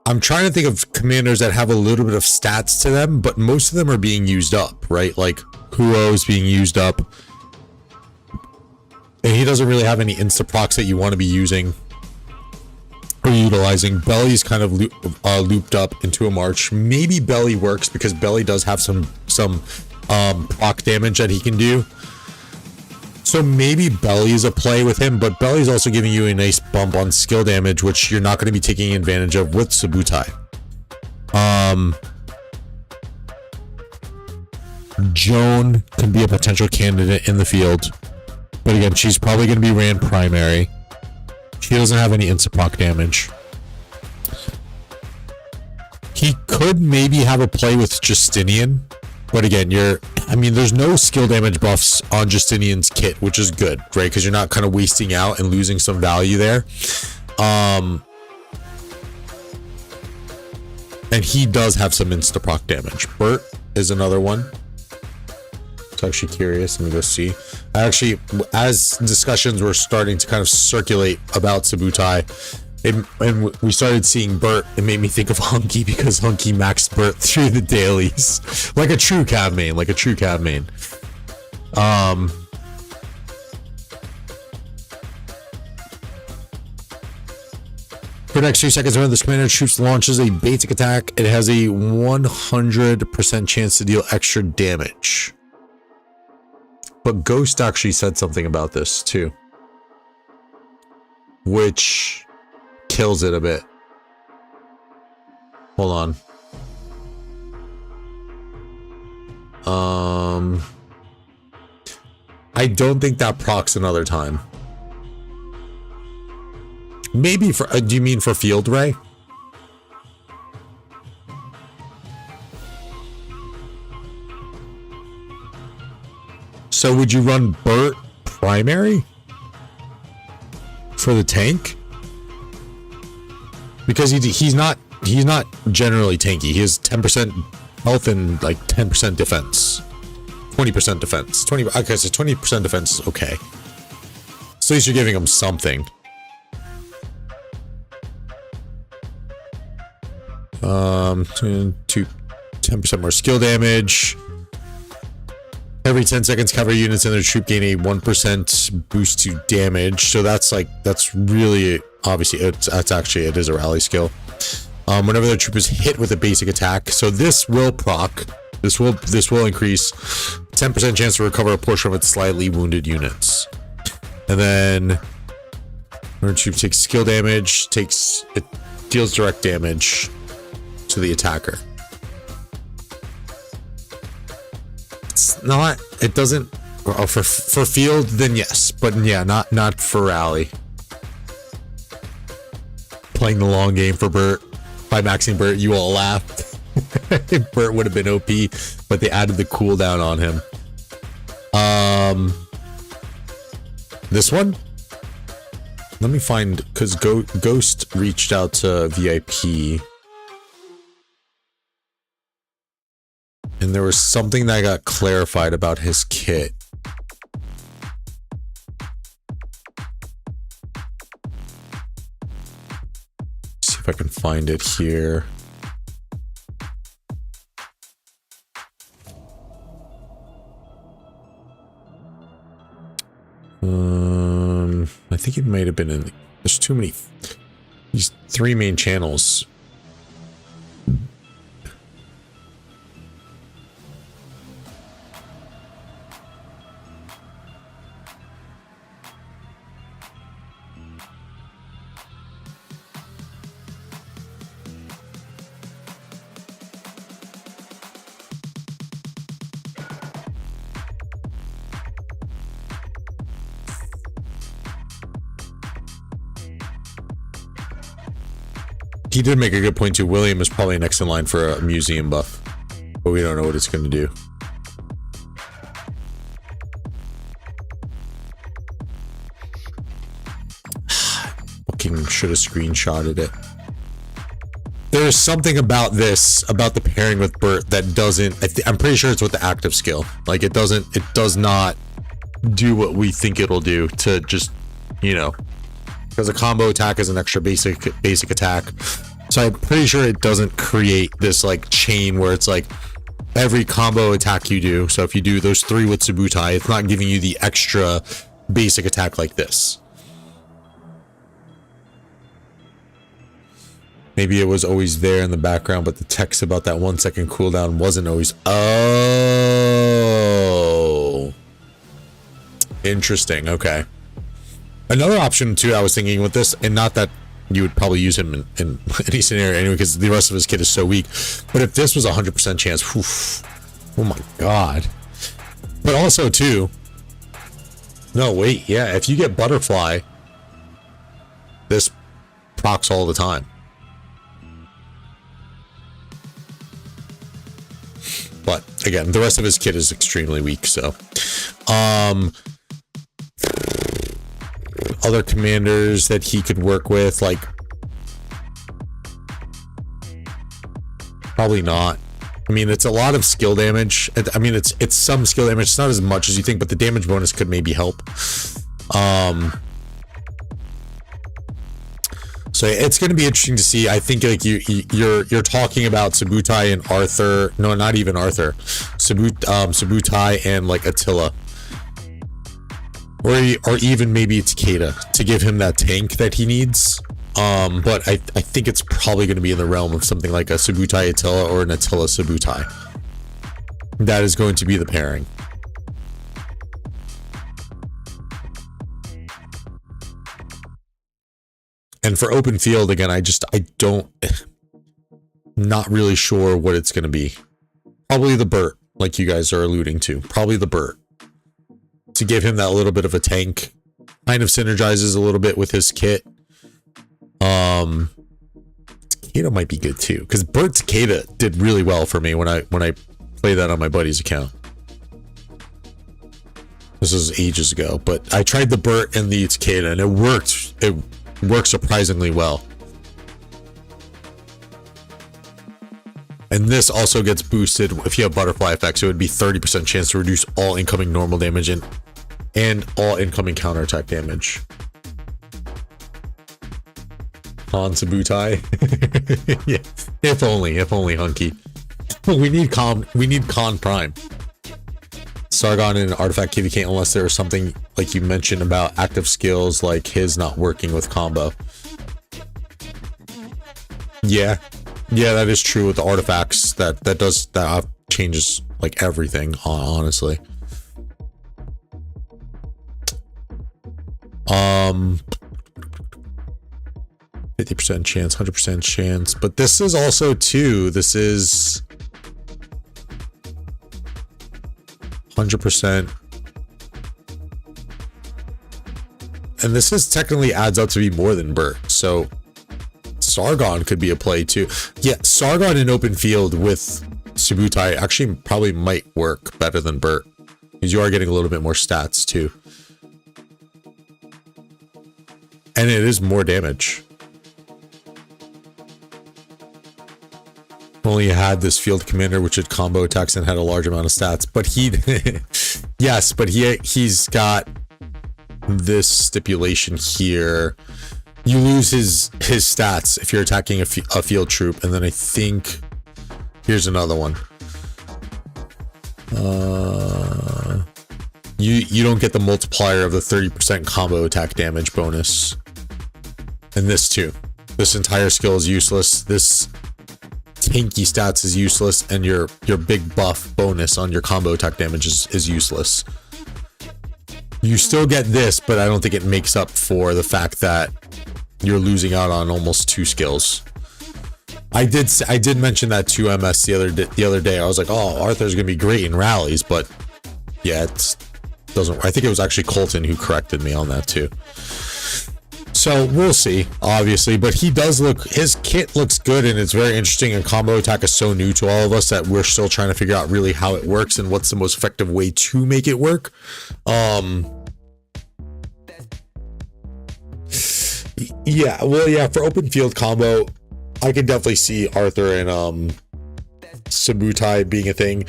I'm trying to think of commanders that have a little bit of stats to them, but most of them are being used up, right? Like Huo is being used up, and he doesn't really have any insta procs that you want to be using or utilizing. Belly's kind of looped up into a march. Maybe Belly works because Belly does have some proc damage that he can do. So maybe Belly is a play with him, but Belly's also giving you a nice bump on skill damage, which you're not going to be taking advantage of with Subutai. Joan can be a potential candidate in the field, but again, she's probably going to be ran primary. She doesn't have any insta-proc damage. He could maybe have a play with Justinian, but again, there's no skill damage buffs on Justinian's kit, which is good, right? Because you're not kind of wasting out and losing some value there. And he does have some insta-proc damage. Bert is another one. It's actually curious. Let me go see. Actually, as discussions were starting to kind of circulate about Subutai, and we started seeing Bert, it made me think of Hunky because Hunky maxed Bert through the dailies. Like a true cab main. For the next 2 seconds, when this commander troops launches a basic attack, it has a 100% chance to deal extra damage. But Ghost actually said something about this too, which kills it a bit. Hold on. I don't think that procs another time. Maybe for, do you mean for Field Ray? So would you run Bert primary for the tank? Because he's not generally tanky. He has 10% health and like 10% defense, 20% defense. Okay, so 20% defense is okay. So at least you're giving him something. 10% more skill damage. Every 10 seconds, cover units in their troop gain a 1% boost to damage. So that's really, obviously, it is a rally skill. Whenever their troop is hit with a basic attack. So this will proc. This will increase 10% chance to recover a portion of its slightly wounded units. And then when the troop takes skill damage, it deals direct damage to the attacker. It doesn't. Oh, for field, then yes, but yeah, not for rally. Playing the long game for Bert by maxing Bert, you all laughed. Bert would have been OP, but they added the cooldown on him. This one. Let me find, because Ghost reached out to VIP. And there was something that got clarified about his kit. See if I can find it here. I think it might have been in. There's too many. These 3 main channels. He did make a good point too. William is probably next in line for a museum buff, but we don't know what it's going to do. Fucking should have screenshotted it. There's something about this, about the pairing with Bert, that doesn't. I'm pretty sure it's with the active skill. Like it does not do what we think it'll do to just, because a combo attack is an extra basic attack. So I'm pretty sure it doesn't create this like chain where it's like every combo attack you do. So if you do those 3 with Subutai, it's not giving you the extra basic attack like this. Maybe it was always there in the background, but the text about that 1 second cooldown wasn't always. Oh. Interesting. Okay. Another option too I was thinking with this, and not that you would probably use him in any scenario anyway, because the rest of his kit is so weak, but if this was 100% chance, oh my god. But also too, no wait, yeah, if you get butterfly, this procs all the time. But again, the rest of his kit is extremely weak, so other commanders that he could work with, like, probably not. I mean, it's a lot of skill damage. I mean, it's some skill damage. It's not as much as you think, but the damage bonus could maybe help. So it's going to be interesting to see. I think like you're talking about Subutai and Arthur. No, not even Arthur. Subutai and like Attila. Or even maybe it's Takeda to give him that tank that he needs. But I think it's probably going to be in the realm of something like a Subutai Attila or an Attila Subutai. That is going to be the pairing. And for open field, again, I don't, not really sure what it's going to be. Probably the Burt, like you guys are alluding to. Probably the Burt. To give him that little bit of a tank. Kind of synergizes a little bit with his kit. Takeda might be good too, because Burt Takeda did really well for me when I played that on my buddy's account. This was ages ago, but I tried the Burt and the Takeda, and it worked. It worked surprisingly well. And this also gets boosted if you have butterfly effect, so it would be 30% chance to reduce all incoming normal damage and all incoming counterattack damage. Han Subutai. Yeah, if only Hunky. We need Khan Prime. Sargon and Artifact KVK, unless there is something like you mentioned about active skills like his not working with combo. Yeah, that is true with the artifacts. That changes like everything, honestly. 50% chance, 100% chance, but this is also too. This is 100%. And this is technically adds up to be more than Burt. So Sargon could be a play too. Yeah, Sargon in open field with Subutai actually probably might work better than Burt, because you are getting a little bit more stats too. And it is more damage. Only had this field commander which had combo attacks and had a large amount of stats, but yes, but he's got this stipulation here. You lose his stats if you're attacking a field troop, and then I think here's another one. You don't get the multiplier of the 30% combo attack damage bonus. And this too. This entire skill is useless. This tanky stats is useless, and your big buff bonus on your combo attack damage is useless. You still get this, but I don't think it makes up for the fact that you're losing out on almost 2 skills. I did mention that to MS the other day. I was like, oh, Arthur's gonna be great in rallies, but yeah, it doesn't. I think it was actually Colton who corrected me on that too. So we'll see, obviously, but he does look, his kit looks good, and it's very interesting, and combo attack is so new to all of us that we're still trying to figure out really how it works and what's the most effective way to make it work. Yeah, well, yeah, for open field combo, I can definitely see Arthur and Subutai being a thing.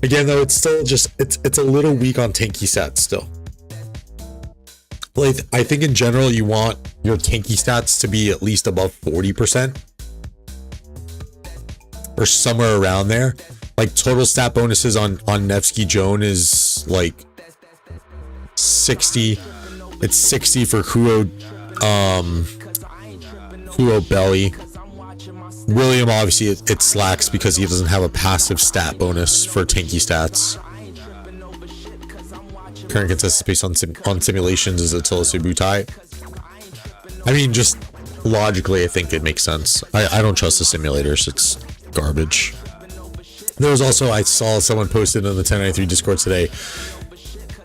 Again, though, it's still just, it's a little weak on tanky stats still. Like, I think in general, you want your tanky stats to be at least above 40%. Or somewhere around there. Like, total stat bonuses on Nevsky Joan is like 60. It's 60 for Kuro Belly. William, obviously, it slacks because he doesn't have a passive stat bonus for tanky stats. current consensus based on simulations is Attila Subutai. I mean, just logically, I think it makes sense. I don't trust the simulators. It's garbage. There was also, I saw someone posted in the 1093 Discord today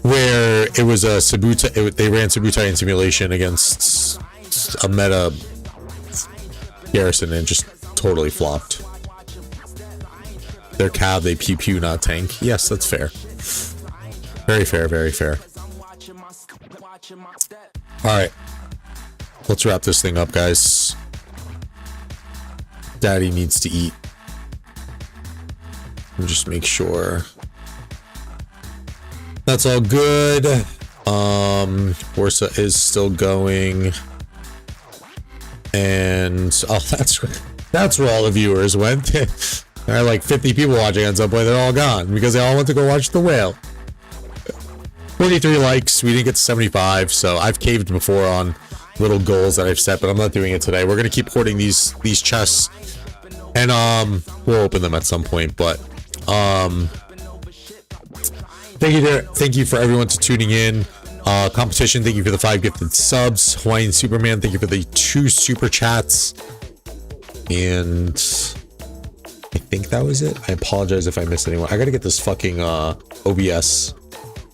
where it was a Subutai. They ran Subutai in simulation against a meta garrison and just totally flopped. Their cav, they pew pew, not tank. Yes, that's fair. Very fair, very fair. Alright. Let's wrap this thing up, guys. Daddy needs to eat. Let me just make sure that's all good. Warsaw is still going. And oh, that's where all the viewers went. There are like 50 people watching at some point. They're all gone because they all went to go watch the whale. 43 likes. We didn't get to 75, so I've caved before on little goals that I've set, but I'm not doing it today. We're gonna keep hoarding these chests, and we'll open them at some point. But thank you for everyone to tuning in. Competition, thank you for the 5 gifted subs. Hawaiian Superman, thank you for the 2 super chats. And I think that was it. I apologize if I missed anyone. I gotta get this fucking OBS,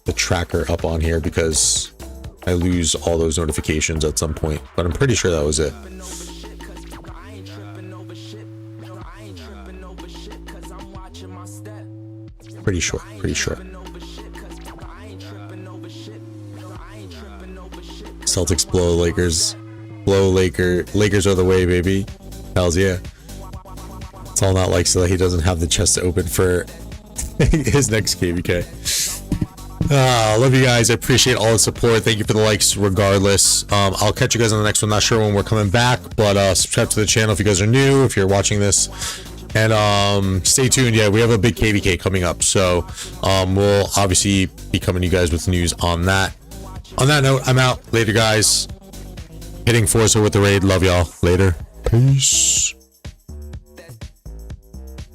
the tracker, up on here because I lose all those notifications at some point. But I'm pretty sure that was it. Pretty sure. Celtics blow Lakers. Lakers are the way, baby. Hells yeah. It's all not like so that he doesn't have the chest to open for his next KVK. Love you guys. I appreciate all the support. Thank you for the likes regardless. I'll catch you guys on the next one. Not sure when we're coming back, but subscribe to the channel if you guys are new, if you're watching this. And stay tuned. Yeah, we have a big KVK coming up, so we'll obviously be coming to you guys with news on that. On that note, I'm out. Later, guys. Hitting Forza with the raid. Love y'all. Later. Peace.